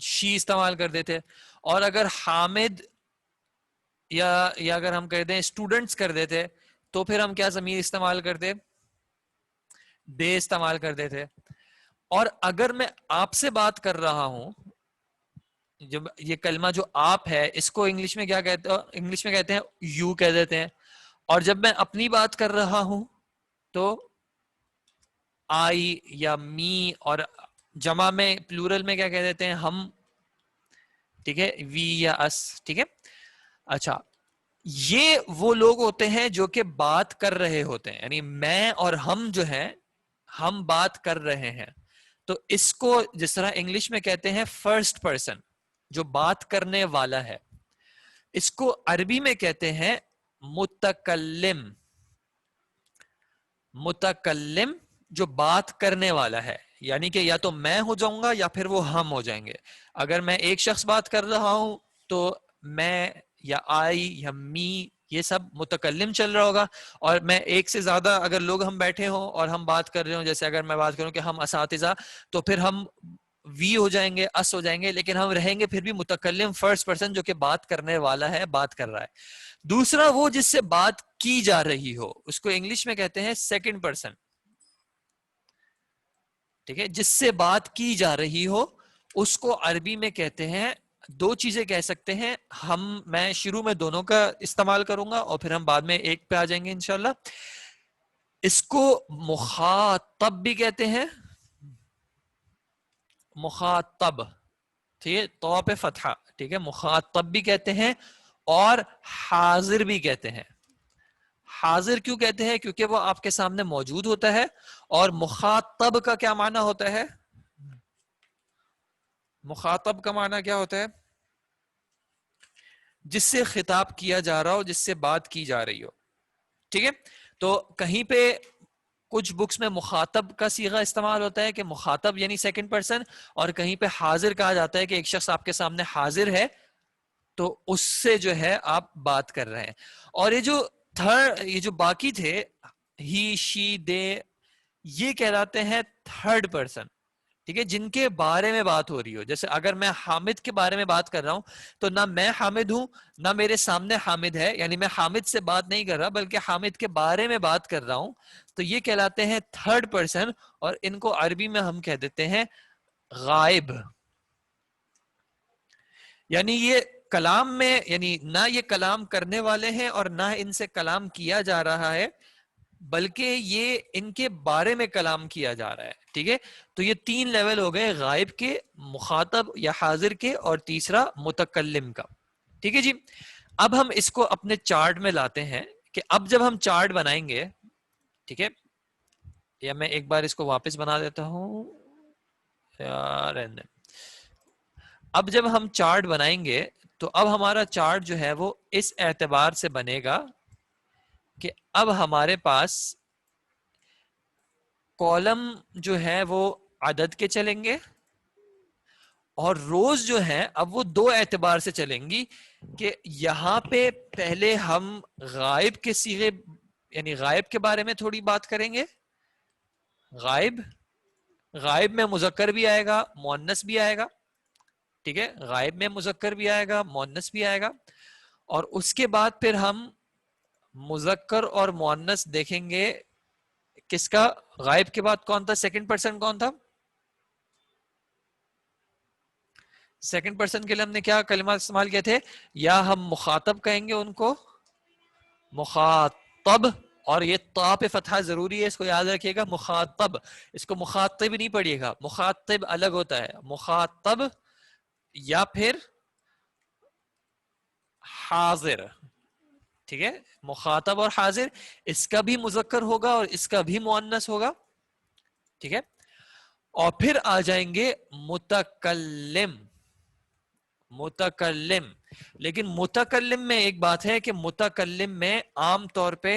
شی استعمال کر دیتے. اور اگر حامد یا اگر ہم کہتے ہیں اسٹوڈنٹس کر دیتے تو پھر ہم کیا ضمیر استعمال کرتے؟ دے استعمال کرتے تھے. اور اگر میں آپ سے بات کر رہا ہوں، جب یہ کلمہ جو آپ ہے اس کو انگلش میں کیا کہتے ہیں؟ انگلش میں کہتے ہیں یو کہہ دیتے ہیں. اور جب میں اپنی بات کر رہا ہوں تو آئی یا می، اور جمع میں پلورل میں کیا کہہ دیتے ہیں؟ ہم. ٹھیک ہے، وی یا اس. ٹھیک ہے. اچھا، یہ وہ لوگ ہوتے ہیں جو کہ بات کر رہے ہوتے ہیں، یعنی میں اور ہم جو ہیں ہم بات کر رہے ہیں. تو اس کو جس طرح انگلش میں کہتے ہیں فرسٹ پرسن، جو بات کرنے والا ہے، اس کو عربی میں کہتے ہیں متکلم. متکلم جو بات کرنے والا ہے، یعنی کہ یا تو میں ہو جاؤں گا یا پھر وہ ہم ہو جائیں گے. اگر میں ایک شخص بات کر رہا ہوں تو میں یا آئی یا می یہ سب متکلم چل رہا ہوگا. اور میں ایک سے زیادہ اگر لوگ ہم بیٹھے ہوں اور ہم بات کر رہے ہوں، جیسے اگر میں بات کروں کہ ہم اساتذہ، تو پھر ہم وی ہو جائیں گے، اس ہو جائیں گے، لیکن ہم رہیں گے پھر بھی متکلم فرسٹ پرسن جو کہ بات کرنے والا ہے، بات کر رہا ہے. دوسرا وہ جس سے بات کی جا رہی ہو، اس کو انگلش میں کہتے ہیں سیکنڈ پرسن. ٹھیک ہے، جس سے بات کی جا رہی ہو اس کو عربی میں کہتے ہیں، دو چیزیں کہہ سکتے ہیں ہم. میں شروع میں دونوں کا استعمال کروں گا اور پھر ہم بعد میں ایک پہ آ جائیں گے انشاءاللہ. اس کو مخاطب بھی کہتے ہیں، مخاطب. ٹھیک ہے، تو پہ فتحہ. ٹھیک ہے، مخاطب بھی کہتے ہیں اور حاضر بھی کہتے ہیں. حاضر کیوں کہتے ہیں؟ کیونکہ وہ آپ کے سامنے موجود ہوتا ہے. اور مخاطب کا کیا معنی ہوتا ہے؟ مخاطب کا معنی کیا ہوتا ہے؟ جس سے خطاب کیا جا رہا ہو، جس سے بات کی جا رہی ہو. ٹھیک ہے، تو کہیں پہ کچھ بکس میں مخاطب کا صیغہ استعمال ہوتا ہے کہ مخاطب یعنی سیکنڈ پرسن، اور کہیں پہ حاضر کہا جاتا ہے کہ ایک شخص آپ کے سامنے حاضر ہے تو اس سے جو ہے آپ بات کر رہے ہیں. اور یہ جو یہ جو باقی تھے، ہی، شی، دے، یہ کہلاتے ہیں تھرڈ پرسن. ٹھیک ہے، جن کے بارے میں بات ہو رہی ہو. جیسے اگر میں حامد کے بارے میں بات کر رہا ہوں تو نہ میں حامد ہوں نہ میرے سامنے حامد ہے، یعنی میں حامد سے بات نہیں کر رہا بلکہ حامد کے بارے میں بات کر رہا ہوں. تو یہ کہلاتے ہیں تھرڈ پرسن، اور ان کو عربی میں ہم کہہ دیتے ہیں غائب. یعنی یہ کلام میں، یعنی نہ یہ کلام کرنے والے ہیں اور نہ ان سے کلام کیا جا رہا ہے، بلکہ یہ ان کے بارے میں کلام کیا جا رہا ہے. ٹھیک ہے، تو یہ تین لیول ہو گئے، غائب کے، مخاطب یا حاضر کے، اور تیسرا متکلم کا. ٹھیک ہے جی. اب ہم اس کو اپنے چارٹ میں لاتے ہیں کہ اب جب ہم چارٹ بنائیں گے، ٹھیک ہے، یا میں ایک بار اس کو واپس بنا دیتا ہوں یار. اب جب ہم چارٹ بنائیں گے تو اب ہمارا چارٹ جو ہے وہ اس اعتبار سے بنے گا کہ اب ہمارے پاس کالم جو ہے وہ عدد کے چلیں گے، اور روز جو ہیں اب وہ دو اعتبار سے چلیں گی کہ یہاں پہ پہلے ہم غائب کے صیغے، یعنی غائب کے بارے میں تھوڑی بات کریں گے. غائب، غائب میں مذکر بھی آئے گا مؤنث بھی آئے گا. ٹھیک ہے، غائب میں مذکر بھی آئے گا مؤنث بھی آئے گا. اور اس کے بعد پھر ہم مذکر اور مؤنث دیکھیں گے. کس کا؟ غائب کے بعد کون تھا سیکنڈ پرسن؟ کون تھا سیکنڈ پرسن کے لیے؟ ہم نے کیا کلمات استعمال کیے تھے؟ یا ہم مخاطب کہیں گے ان کو، مخاطب. اور یہ تا پہ فتحہ ضروری ہے، اس کو یاد رکھیے گا. مخاطب، اس کو مخاطب نہیں پڑھیے گا، مخاطب الگ ہوتا ہے. مخاطب یا پھر حاضر. ٹھیک ہے، مخاطب اور حاضر، اس کا بھی مذکر ہوگا اور اس کا بھی مؤنث ہوگا. ٹھیک ہے، اور پھر آ جائیں گے متکلم. متکلم، لیکن متکلم میں ایک بات ہے کہ متکلم میں عام طور پہ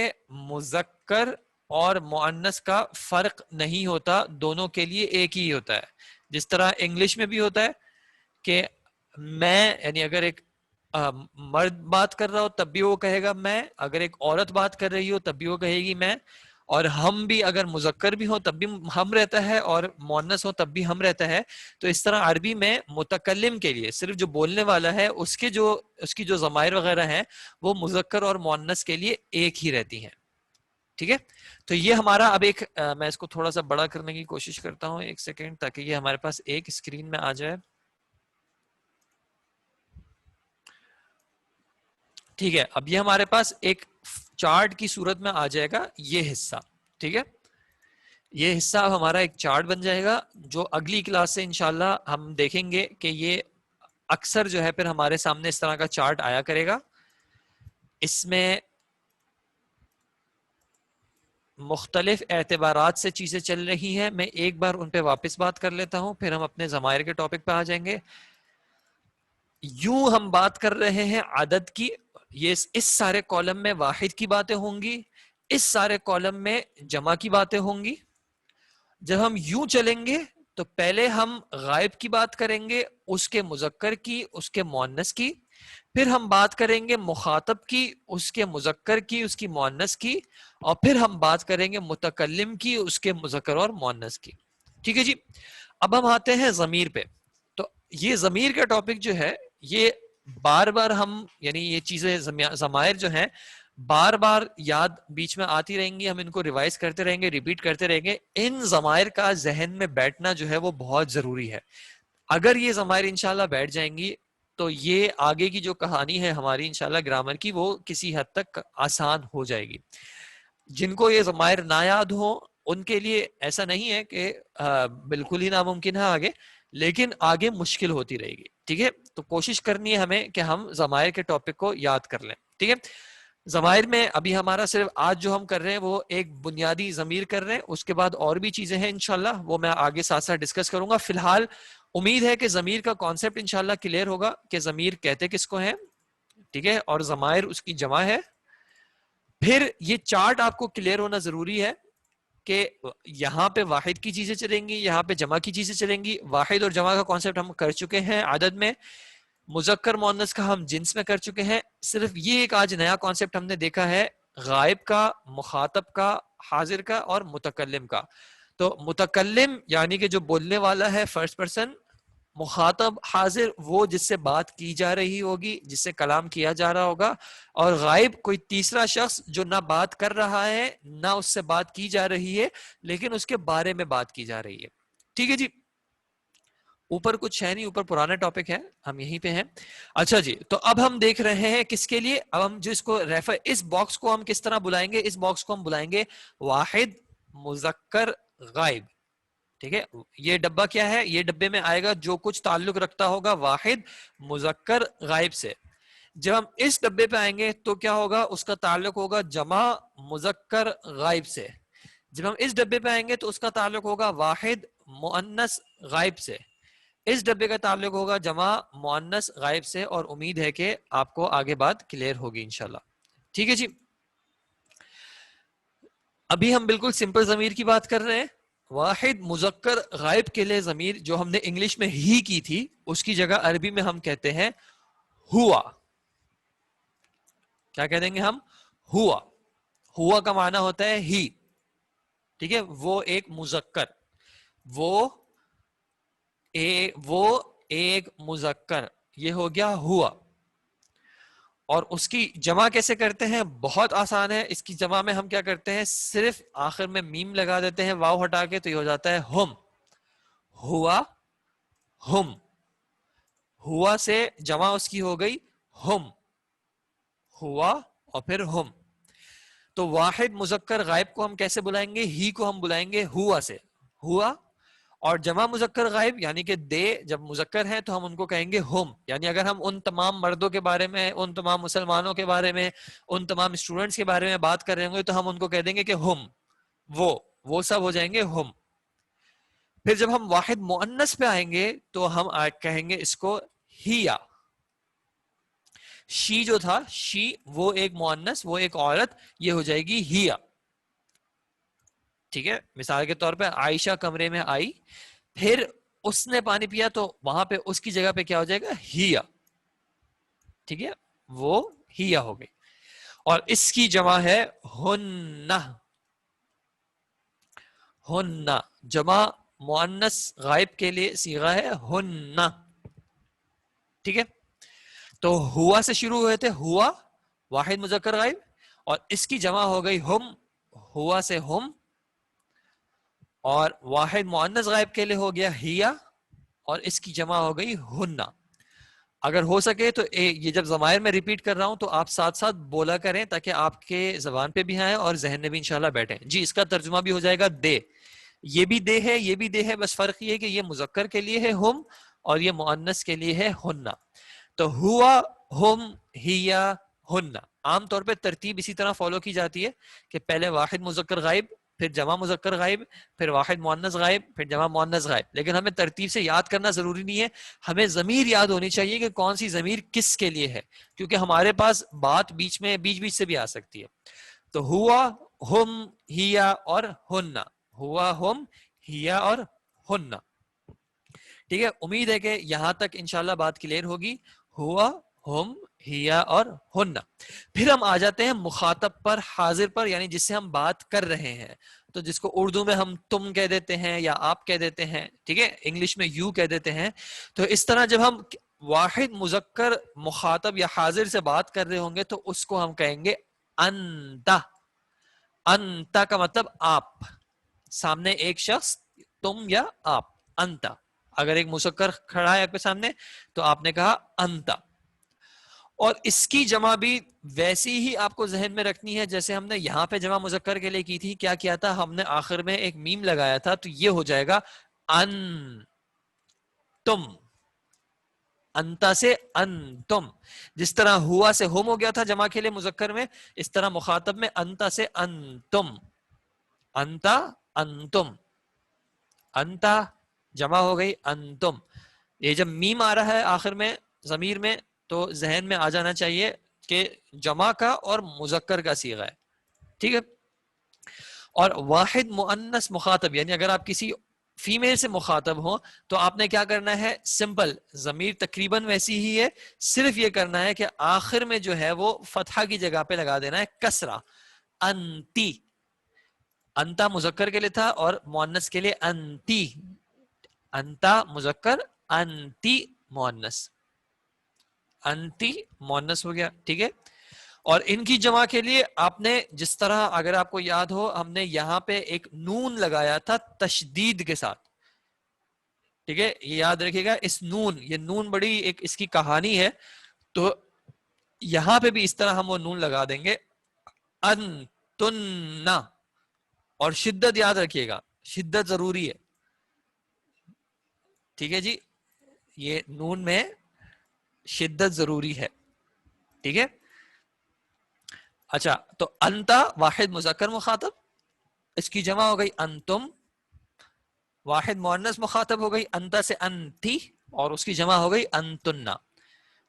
مذکر اور مؤنث کا فرق نہیں ہوتا، دونوں کے لیے ایک ہی ہوتا ہے. جس طرح انگلش میں بھی ہوتا ہے کہ میں، یعنی اگر ایک مرد بات کر رہا ہو تب بھی وہ کہے گا میں، اگر ایک عورت بات کر رہی ہو تب بھی وہ کہے گی میں. اور ہم بھی اگر مذکر بھی ہو تب بھی ہم رہتا ہے اور مؤنث ہو تب بھی ہم رہتا ہے. تو اس طرح عربی میں متکلم کے لیے صرف جو بولنے والا ہے اس کی جو ضمائر وغیرہ ہیں وہ مذکر اور مؤنث کے لیے ایک ہی رہتی ہیں. ٹھیک ہے. تو یہ ہمارا اب ایک میں اس کو تھوڑا سا بڑا کرنے کی کوشش کرتا ہوں ایک سیکنڈ تاکہ یہ ہمارے پاس ایک اسکرین میں آ جائے. ٹھیک ہے. اب یہ ہمارے پاس ایک چارٹ کی صورت میں آ جائے گا یہ حصہ. ٹھیک ہے. یہ حصہ اب ہمارا ایک چارٹ بن جائے گا جو اگلی کلاس سے انشاءاللہ ہم دیکھیں گے کہ یہ اکثر جو ہے پھر ہمارے سامنے اس طرح کا چارٹ آیا کرے گا. اس میں مختلف اعتبارات سے چیزیں چل رہی ہیں. میں ایک بار ان پہ واپس بات کر لیتا ہوں پھر ہم اپنے ضمائر کے ٹاپک پہ آ جائیں گے. یوں ہم بات کر رہے ہیں عدد کی. یہ اس سارے کالم میں واحد کی باتیں ہوں گی, اس سارے کالم میں جمع کی باتیں ہوں گی. جب ہم یوں چلیں گے تو پہلے ہم غائب کی بات کریں گے, اس کے مذکر کی, اس کے مؤنث کی. پھر ہم بات کریں گے مخاطب کی, اس کے مذکر کی, اس کی مؤنث کی. اور پھر ہم بات کریں گے متکلم کی, اس کے مذکر اور مؤنث کی. ٹھیک ہے جی. اب ہم آتے ہیں ضمیر پہ. تو یہ ضمیر کا ٹاپک جو ہے یہ بار بار ہم یعنی یہ چیزیں ضمائر جو ہیں بار بار یاد بیچ میں آتی رہیں گی, ہم ان کو ریوائز کرتے رہیں گے, ریپیٹ کرتے رہیں گے. ان ضمائر کا ذہن میں بیٹھنا جو ہے وہ بہت ضروری ہے. اگر یہ ضمائر انشاءاللہ بیٹھ جائیں گی تو یہ آگے کی جو کہانی ہے ہماری انشاءاللہ گرامر کی وہ کسی حد تک آسان ہو جائے گی. جن کو یہ ضمائر نہ یاد ہوں ان کے لیے ایسا نہیں ہے کہ بالکل ہی ناممکن ہے آگے, لیکن آگے مشکل ہوتی رہے گی. ٹھیک ہے. تو کوشش کرنی ہے ہمیں کہ ہم ضمائر کے ٹاپک کو یاد کر لیں. ٹھیک ہے. ضمائر میں ابھی ہمارا صرف آج جو ہم کر رہے ہیں وہ ایک بنیادی ضمیر کر رہے ہیں, اس کے بعد اور بھی چیزیں ہیں انشاءاللہ وہ میں آگے ساتھ ساتھ ڈسکس کروں گا. فی الحال امید ہے کہ ضمیر کا کانسیپٹ انشاءاللہ کلیئر ہوگا کہ ضمیر کہتے کس کو ہیں. ٹھیک ہے. اور ضمائر اس کی جمع ہے. پھر یہ چارٹ آپ کو کلیئر ہونا ضروری ہے کہ یہاں پہ واحد کی چیزیں چلیں گی, یہاں پہ جمع کی چیزیں چلیں گی. واحد اور جمع کا کانسیپٹ ہم کر چکے ہیں عدد میں, مذکر مؤنث کا ہم جنس میں کر چکے ہیں. صرف یہ ایک آج نیا کانسیپٹ ہم نے دیکھا ہے غائب کا, مخاطب کا, حاضر کا اور متکلم کا. تو متکلم یعنی کہ جو بولنے والا ہے فرسٹ پرسن, مخاطب حاضر وہ جس سے بات کی جا رہی ہوگی, جس سے کلام کیا جا رہا ہوگا, اور غائب کوئی تیسرا شخص جو نہ بات کر رہا ہے نہ اس سے بات کی جا رہی ہے لیکن اس کے بارے میں بات کی جا رہی ہے. ٹھیک ہے جی. اوپر کچھ ہے نہیں, اوپر پرانا ٹاپک ہے, ہم یہیں پہ ہیں. اچھا جی. تو اب ہم دیکھ رہے ہیں کس کے لیے, اب ہم جس کو ریفر اس باکس کو ہم کس طرح بلائیں گے, اس باکس کو ہم بلائیں گے واحد مذکر غائب. ٹھیک ہے. یہ ڈبہ کیا ہے, یہ ڈبے میں آئے گا جو کچھ تعلق رکھتا ہوگا واحد مذکر غائب سے. جب ہم اس ڈبے پہ آئیں گے تو کیا ہوگا, اس کا تعلق ہوگا جمع مذکر غائب سے. جب ہم اس ڈبے پہ آئیں گے تو اس کا تعلق ہوگا واحد مؤنث غائب سے. اس ڈبے کا تعلق ہوگا جمع مؤنث غائب سے. اور امید ہے کہ آپ کو آگے بات کلیئر ہوگی انشاءاللہ. ٹھیک ہے جی. ابھی ہم بالکل سمپل ضمیر کی بات کر رہے ہیں. واحد مذکر غائب کے لیے ضمیر جو ہم نے انگلش میں ہی کی تھی اس کی جگہ عربی میں ہم کہتے ہیں ہوا. کیا کہہ دیں گے ہم, ہوا. ہوا کا معنی ہوتا ہے ہی. ٹھیک ہے. وہ ایک مذکر, وہ ایک مذکر, یہ ہو گیا ہوا. اور اس کی جمع کیسے کرتے ہیں, بہت آسان ہے. اس کی جمع میں ہم کیا کرتے ہیں, صرف آخر میں میم لگا دیتے ہیں واو ہٹا کے, تو یہ ہو جاتا ہے ہم. ہوا ہم. ہوا سے جمع اس کی ہو گئی ہم, ہوا اور پھر ہم. تو واحد مذکر غائب کو ہم کیسے بلائیں گے, ہی کو ہم بلائیں گے ہوا سے, ہوا. اور جمع مذکر غائب یعنی کہ دے جب مذکر ہیں تو ہم ان کو کہیں گے ہم. یعنی اگر ہم ان تمام مردوں کے بارے میں, ان تمام مسلمانوں کے بارے میں, ان تمام اسٹوڈنٹس کے بارے میں بات کر رہے ہوں گے تو ہم ان کو کہہ دیں گے کہ ہم, وہ سب ہو جائیں گے ہم. پھر جب ہم واحد مؤنث پہ آئیں گے تو ہم کہیں گے اس کو ہیا. شی جو تھا, شی وہ ایک مؤنث, وہ ایک عورت, یہ ہو جائے گی ہیا. ٹھیک ہے. مثال کے طور پہ عائشہ کمرے میں آئی, پھر اس نے پانی پیا تو وہاں پہ اس کی جگہ پہ کیا ہو جائے گا, ہیا. ٹھیک ہے, وہ ہیا ہو گئی. اور اس کی جمع ہے ہنہ. ہن، جمع مؤنث غائب کے لیے صیغہ ہے ہن. ٹھیک ہے، تو ہوا سے شروع ہوئے تھے، ہوا واحد مذکر غائب، اور اس کی جمع ہو گئی ہم، ہوا سے ہم، اور واحد مؤنث غائب کے لیے ہو گیا ہیا، اور اس کی جمع ہو گئی ہننا. اگر ہو سکے تو یہ جب ضمائر میں ریپیٹ کر رہا ہوں تو آپ ساتھ ساتھ بولا کریں تاکہ آپ کے زبان پہ بھی آئے اور ذہن میں بھی انشاءاللہ بیٹھیں. جی اس کا ترجمہ بھی ہو جائے گا دے، یہ بھی دے ہے، یہ بھی دے ہے، بس فرق یہ ہے کہ یہ مذکر کے لیے ہے ہم اور یہ مؤنث کے لیے ہے ہننا. تو ہوا، ہم، ہیا، ہننا. عام طور پہ ترتیب اسی طرح فالو کی جاتی ہے کہ پہلے واحد مذکر غائب، پھر جمع مذکر غائب، پھر واحد مؤنث غائب، پھر جمع مؤنث غائب. لیکن ہمیں ترتیب سے یاد کرنا ضروری نہیں ہے، ہمیں ضمیر یاد ہونی چاہیے کہ کون سی ضمیر کس کے لیے ہے، کیونکہ ہمارے پاس بات بیچ بیچ سے بھی آ سکتی ہے. تو ہوا، ہم، ہیا اور ہننا، ہوا، ہم، ہیا اور ہننا. ٹھیک ہے، امید ہے کہ یہاں تک انشاءاللہ بات کلیئر ہوگی. ہوا، ہم، ہیا اور ہننا. پھر ہم آ جاتے ہیں مخاطب پر، حاضر پر، یعنی جس سے ہم بات کر رہے ہیں. تو جس کو اردو میں ہم تم کہہ دیتے ہیں یا آپ کہہ دیتے ہیں، ٹھیک ہے، انگلش میں یو کہہ دیتے ہیں. تو اس طرح جب ہم واحد مذکر مخاطب یا حاضر سے بات کر رہے ہوں گے تو اس کو ہم کہیں گے انتا. انتا کا مطلب آپ، سامنے ایک شخص، تم یا آپ، انتا. اگر ایک مذکر کھڑا ہے آپ کے سامنے تو آپ نے کہا انتا. اور اس کی جمع بھی ویسی ہی آپ کو ذہن میں رکھنی ہے جیسے ہم نے یہاں پہ جمع مذکر کے لیے کی تھی. کیا کیا تھا ہم نے؟ آخر میں ایک میم لگایا تھا، تو یہ ہو جائے گا ان تم، انتا سے انتم. جس طرح ہوا سے ہم ہو گیا تھا جمع کے لیے مذکر میں، اس طرح مخاطب میں انتا سے انتم، انتا، انتم، انتا جمع ہو گئی انتم. یہ جب میم آ رہا ہے آخر میں ضمیر میں تو ذہن میں آ جانا چاہیے کہ جمع کا اور مذکر کا صیغہ ہے. ٹھیک ہے. اور واحد مؤنث مخاطب، یعنی اگر آپ کسی فیمیل سے مخاطب ہو تو آپ نے کیا کرنا ہے؟ سمپل، ضمیر تقریباً ویسی ہی ہے، صرف یہ کرنا ہے کہ آخر میں جو ہے وہ فتحہ کی جگہ پہ لگا دینا ہے کسرہ. انتی، انتا مذکر کے لیے تھا اور مؤنث کے لیے انتی. انتا مذکر، انتی مؤنث، انتی مؤنث ہو گیا. ٹھیک ہے. اور ان کی جمع کے لیے آپ نے جس طرح، اگر آپ کو یاد ہو، ہم نے یہاں پہ ایک نون لگایا تھا تشدید کے ساتھ. ٹھیک ہے، یہ یاد رکھیے گا. اس نون، یہ نون بڑی ایک اس کی کہانی ہے. تو یہاں پہ بھی اس طرح ہم وہ نون لگا دیں گے، انتن. اور شدت یاد رکھیے گا، شدت ضروری ہے. ٹھیک ہے جی، یہ نون میں شدت ضروری ہے. ٹھیک ہے. اچھا، تو انتا واحد مذکر مخاطب، اس کی جمع ہو گئی انتم. واحد مؤنث مخاطب ہو گئی انتا سے انتی، اور اس کی جمع ہو گئی انتنا.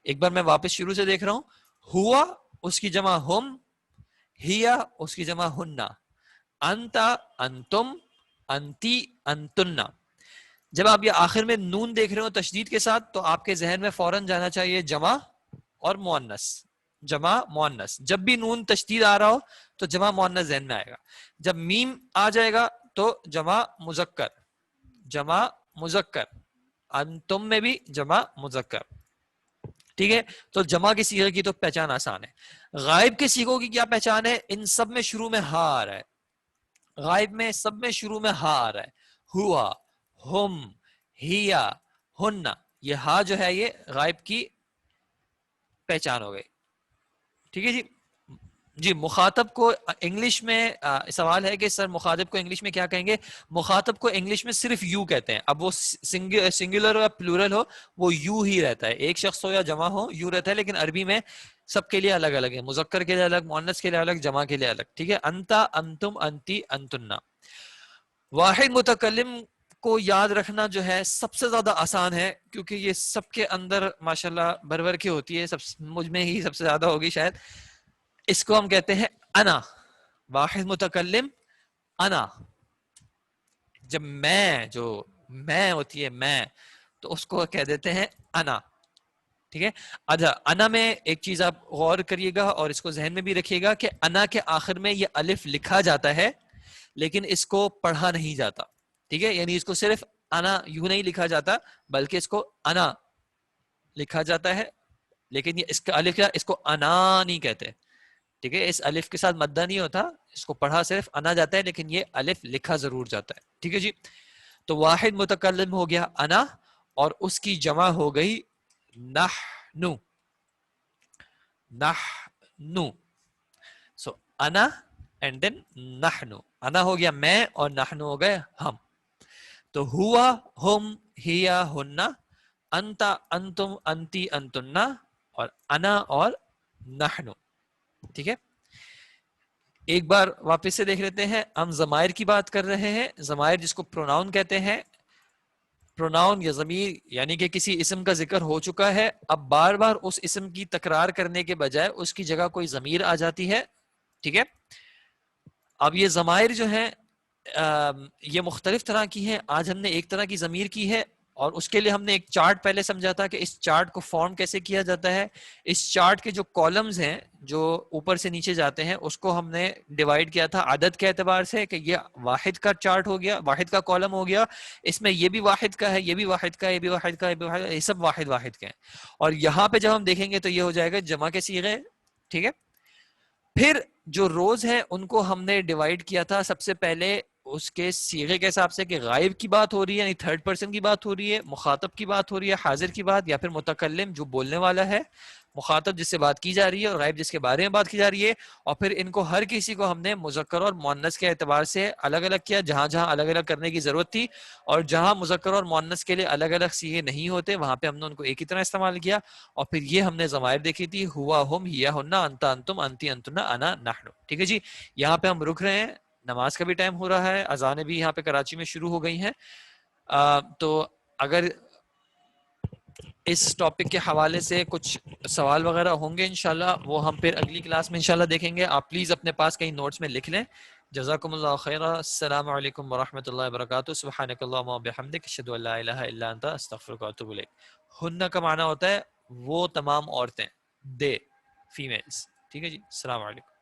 ایک بار میں واپس شروع سے دیکھ رہا ہوں. ہوا، اس کی جمع ہم، ہیا، اس کی جمع ہننا، انتا، انتم، انتی، انتنا. جب آپ یہ آخر میں نون دیکھ رہے ہو تشدید کے ساتھ تو آپ کے ذہن میں فوراً جانا چاہیے جمع اور مؤنث. جمع مؤنث، جب بھی نون تشدید آ رہا ہو تو جمع مؤنث ذہن میں آئے گا. جب میم آ جائے گا تو جمع مذکر، جمع مذکر. انتم میں بھی جمع مذکر. ٹھیک ہے. تو جمع کی صیغے کی تو پہچان آسان ہے. غائب کے صیغوں کی کیا پہچان ہے؟ ان سب میں شروع میں ہا آ رہا ہے. غائب میں سب میں شروع میں ہا آ رہا ہے. ہوا، ہم، ہیا، ہننا. یہ ہا جو ہے یہ غائب کی پہچان ہو گئی. ٹھیک ہے جی. جی مخاطب کو انگلش میں سوال ہے کہ سر مخاطب کو انگلش میں کیا کہیں گے؟ مخاطب کو انگلش میں صرف یو کہتے ہیں. اب وہ سنگولر ہو یا پلورل ہو وہ یو ہی رہتا ہے، ایک شخص ہو یا جمع ہو یو رہتا ہے. لیکن عربی میں سب کے لیے الگ الگ ہے، مذکر کے لیے الگ، مؤنث کے لیے الگ، جمع کے لیے الگ. ٹھیک ہے. انتا، انتم، انتی، انتنا. واحد متکلم کو یاد رکھنا جو ہے سب سے زیادہ آسان ہے، کیونکہ یہ سب کے اندر ماشاءاللہ برور کی ہوتی ہے، مجھ میں ہی سب سے زیادہ ہوگی شاید. اس کو ہم کہتے ہیں انا. واحد متکلم انا. جب میں ہوتی ہے میں، تو اس کو کہہ دیتے ہیں انا. ٹھیک ہے. اچھا، انا میں ایک چیز آپ غور کریے گا اور اس کو ذہن میں بھی رکھیے گا کہ انا کے آخر میں یہ الف لکھا جاتا ہے لیکن اس کو پڑھا نہیں جاتا. ٹھیک ہے, یعنی اس کو صرف انا یوں نہیں لکھا جاتا بلکہ اس کو انا لکھا جاتا ہے, لیکن یہ اس کا الف کیا, اس کو انا نہیں کہتے. ٹھیک ہے, اس الف کے ساتھ مدہ نہیں ہوتا, اس کو پڑھا صرف انا جاتا ہے لیکن یہ الف لکھا ضرور جاتا ہے. ٹھیک ہے جی, تو واحد متکلم ہو گیا انا, اور اس کی جمع ہو گئی نحنو. نحنو, سو انا اینڈ دین نحنو. انا ہو گیا میں اور نحنو ہو گئے ہم. تو ہوا, ہم, ہیا, ہننا, انتا, انتم, انتی, انتنا, اور انا اور نحنو. ٹھیک ہے, ایک بار واپس سے دیکھ لیتے ہیں. ہم ضمائر کی بات کر رہے ہیں. ضمائر جس کو پروناؤن کہتے ہیں. پروناؤن یا ضمیر یعنی کہ کسی اسم کا ذکر ہو چکا ہے, اب بار بار اس اسم کی تکرار کرنے کے بجائے اس کی جگہ کوئی ضمیر آ جاتی ہے. ٹھیک ہے, اب یہ ضمائر جو ہیں یہ مختلف طرح کی ہیں. آج ہم نے ایک طرح کی ضمیر کی ہے, اور اس کے لیے ہم نے ایک چارٹ پہلے سمجھا تھا کہ اس چارٹ کو فارم کیسے کیا جاتا ہے. اس چارٹ کے جو کالمز ہیں جو اوپر سے نیچے جاتے ہیں اس کو ہم نے ڈیوائیڈ کیا تھا عدد کے اعتبار سے, کہ یہ واحد کا چارٹ ہو گیا, واحد کا کالم ہو گیا, اس میں یہ بھی واحد کا ہے, یہ بھی واحد کا ہے, یہ بھی واحد کا ہے, یہ بھی واحد کا ہے, یہ سب واحد واحد کے ہیں. اور یہاں پہ جب ہم دیکھیں گے تو یہ ہو جائے گا جمع کے صیغے. ٹھیک ہے, پھر جو روز ہیں ان کو ہم نے ڈیوائیڈ کیا تھا سب سے پہلے اس کے صیغے کے حساب سے کہ غائب کی بات ہو رہی ہے یعنی تھرڈ پرسن کی بات ہو رہی ہے, مخاطب کی بات ہو رہی ہے, حاضر کی بات, یا پھر متکلم جو بولنے والا ہے, مخاطب جس سے بات کی جا رہی ہے, اور غائب جس کے بارے میں بات کی جا رہی ہے. اور پھر ان کو ہر کسی کو ہم نے مذکر اور مؤنث کے اعتبار سے الگ الگ کیا, جہاں جہاں الگ الگ کرنے کی ضرورت تھی, اور جہاں مذکر اور مؤنث کے لیے الگ الگ صیغے نہیں ہوتے وہاں پہ ہم نے ان کو ایک ہی طرح استعمال کیا. اور پھر یہ ہم نے ضمائر دیکھی تھی, ہوا, ہم, ہیا, ہننا, انتا, انتم, انتی, انتنا, انا, نحنو. ٹھیک ہے جی, یہاں پہ ہم رک رہے ہیں, نماز کا بھی ٹائم ہو رہا ہے, اذانیں بھی یہاں پہ کراچی میں شروع ہو گئی ہیں. تو اگر اس ٹاپک کے حوالے سے کچھ سوال وغیرہ ہوں گے انشاءاللہ وہ ہم پھر اگلی کلاس میں انشاءاللہ دیکھیں گے. آپ پلیز اپنے پاس کہیں نوٹس میں لکھ لیں. جزاکم اللہ خیرا. السلام علیکم ورحمۃ اللہ وبرکاتہ. سبحانک اللہم وبحمدک, اشہد ان لا الہ الا انت, استغفرک واتوب الیک. ہن کا معنی ہوتا ہے وہ تمام عورتیں, دے, فیمیلز. ٹھیک ہے جی, السلام علیکم.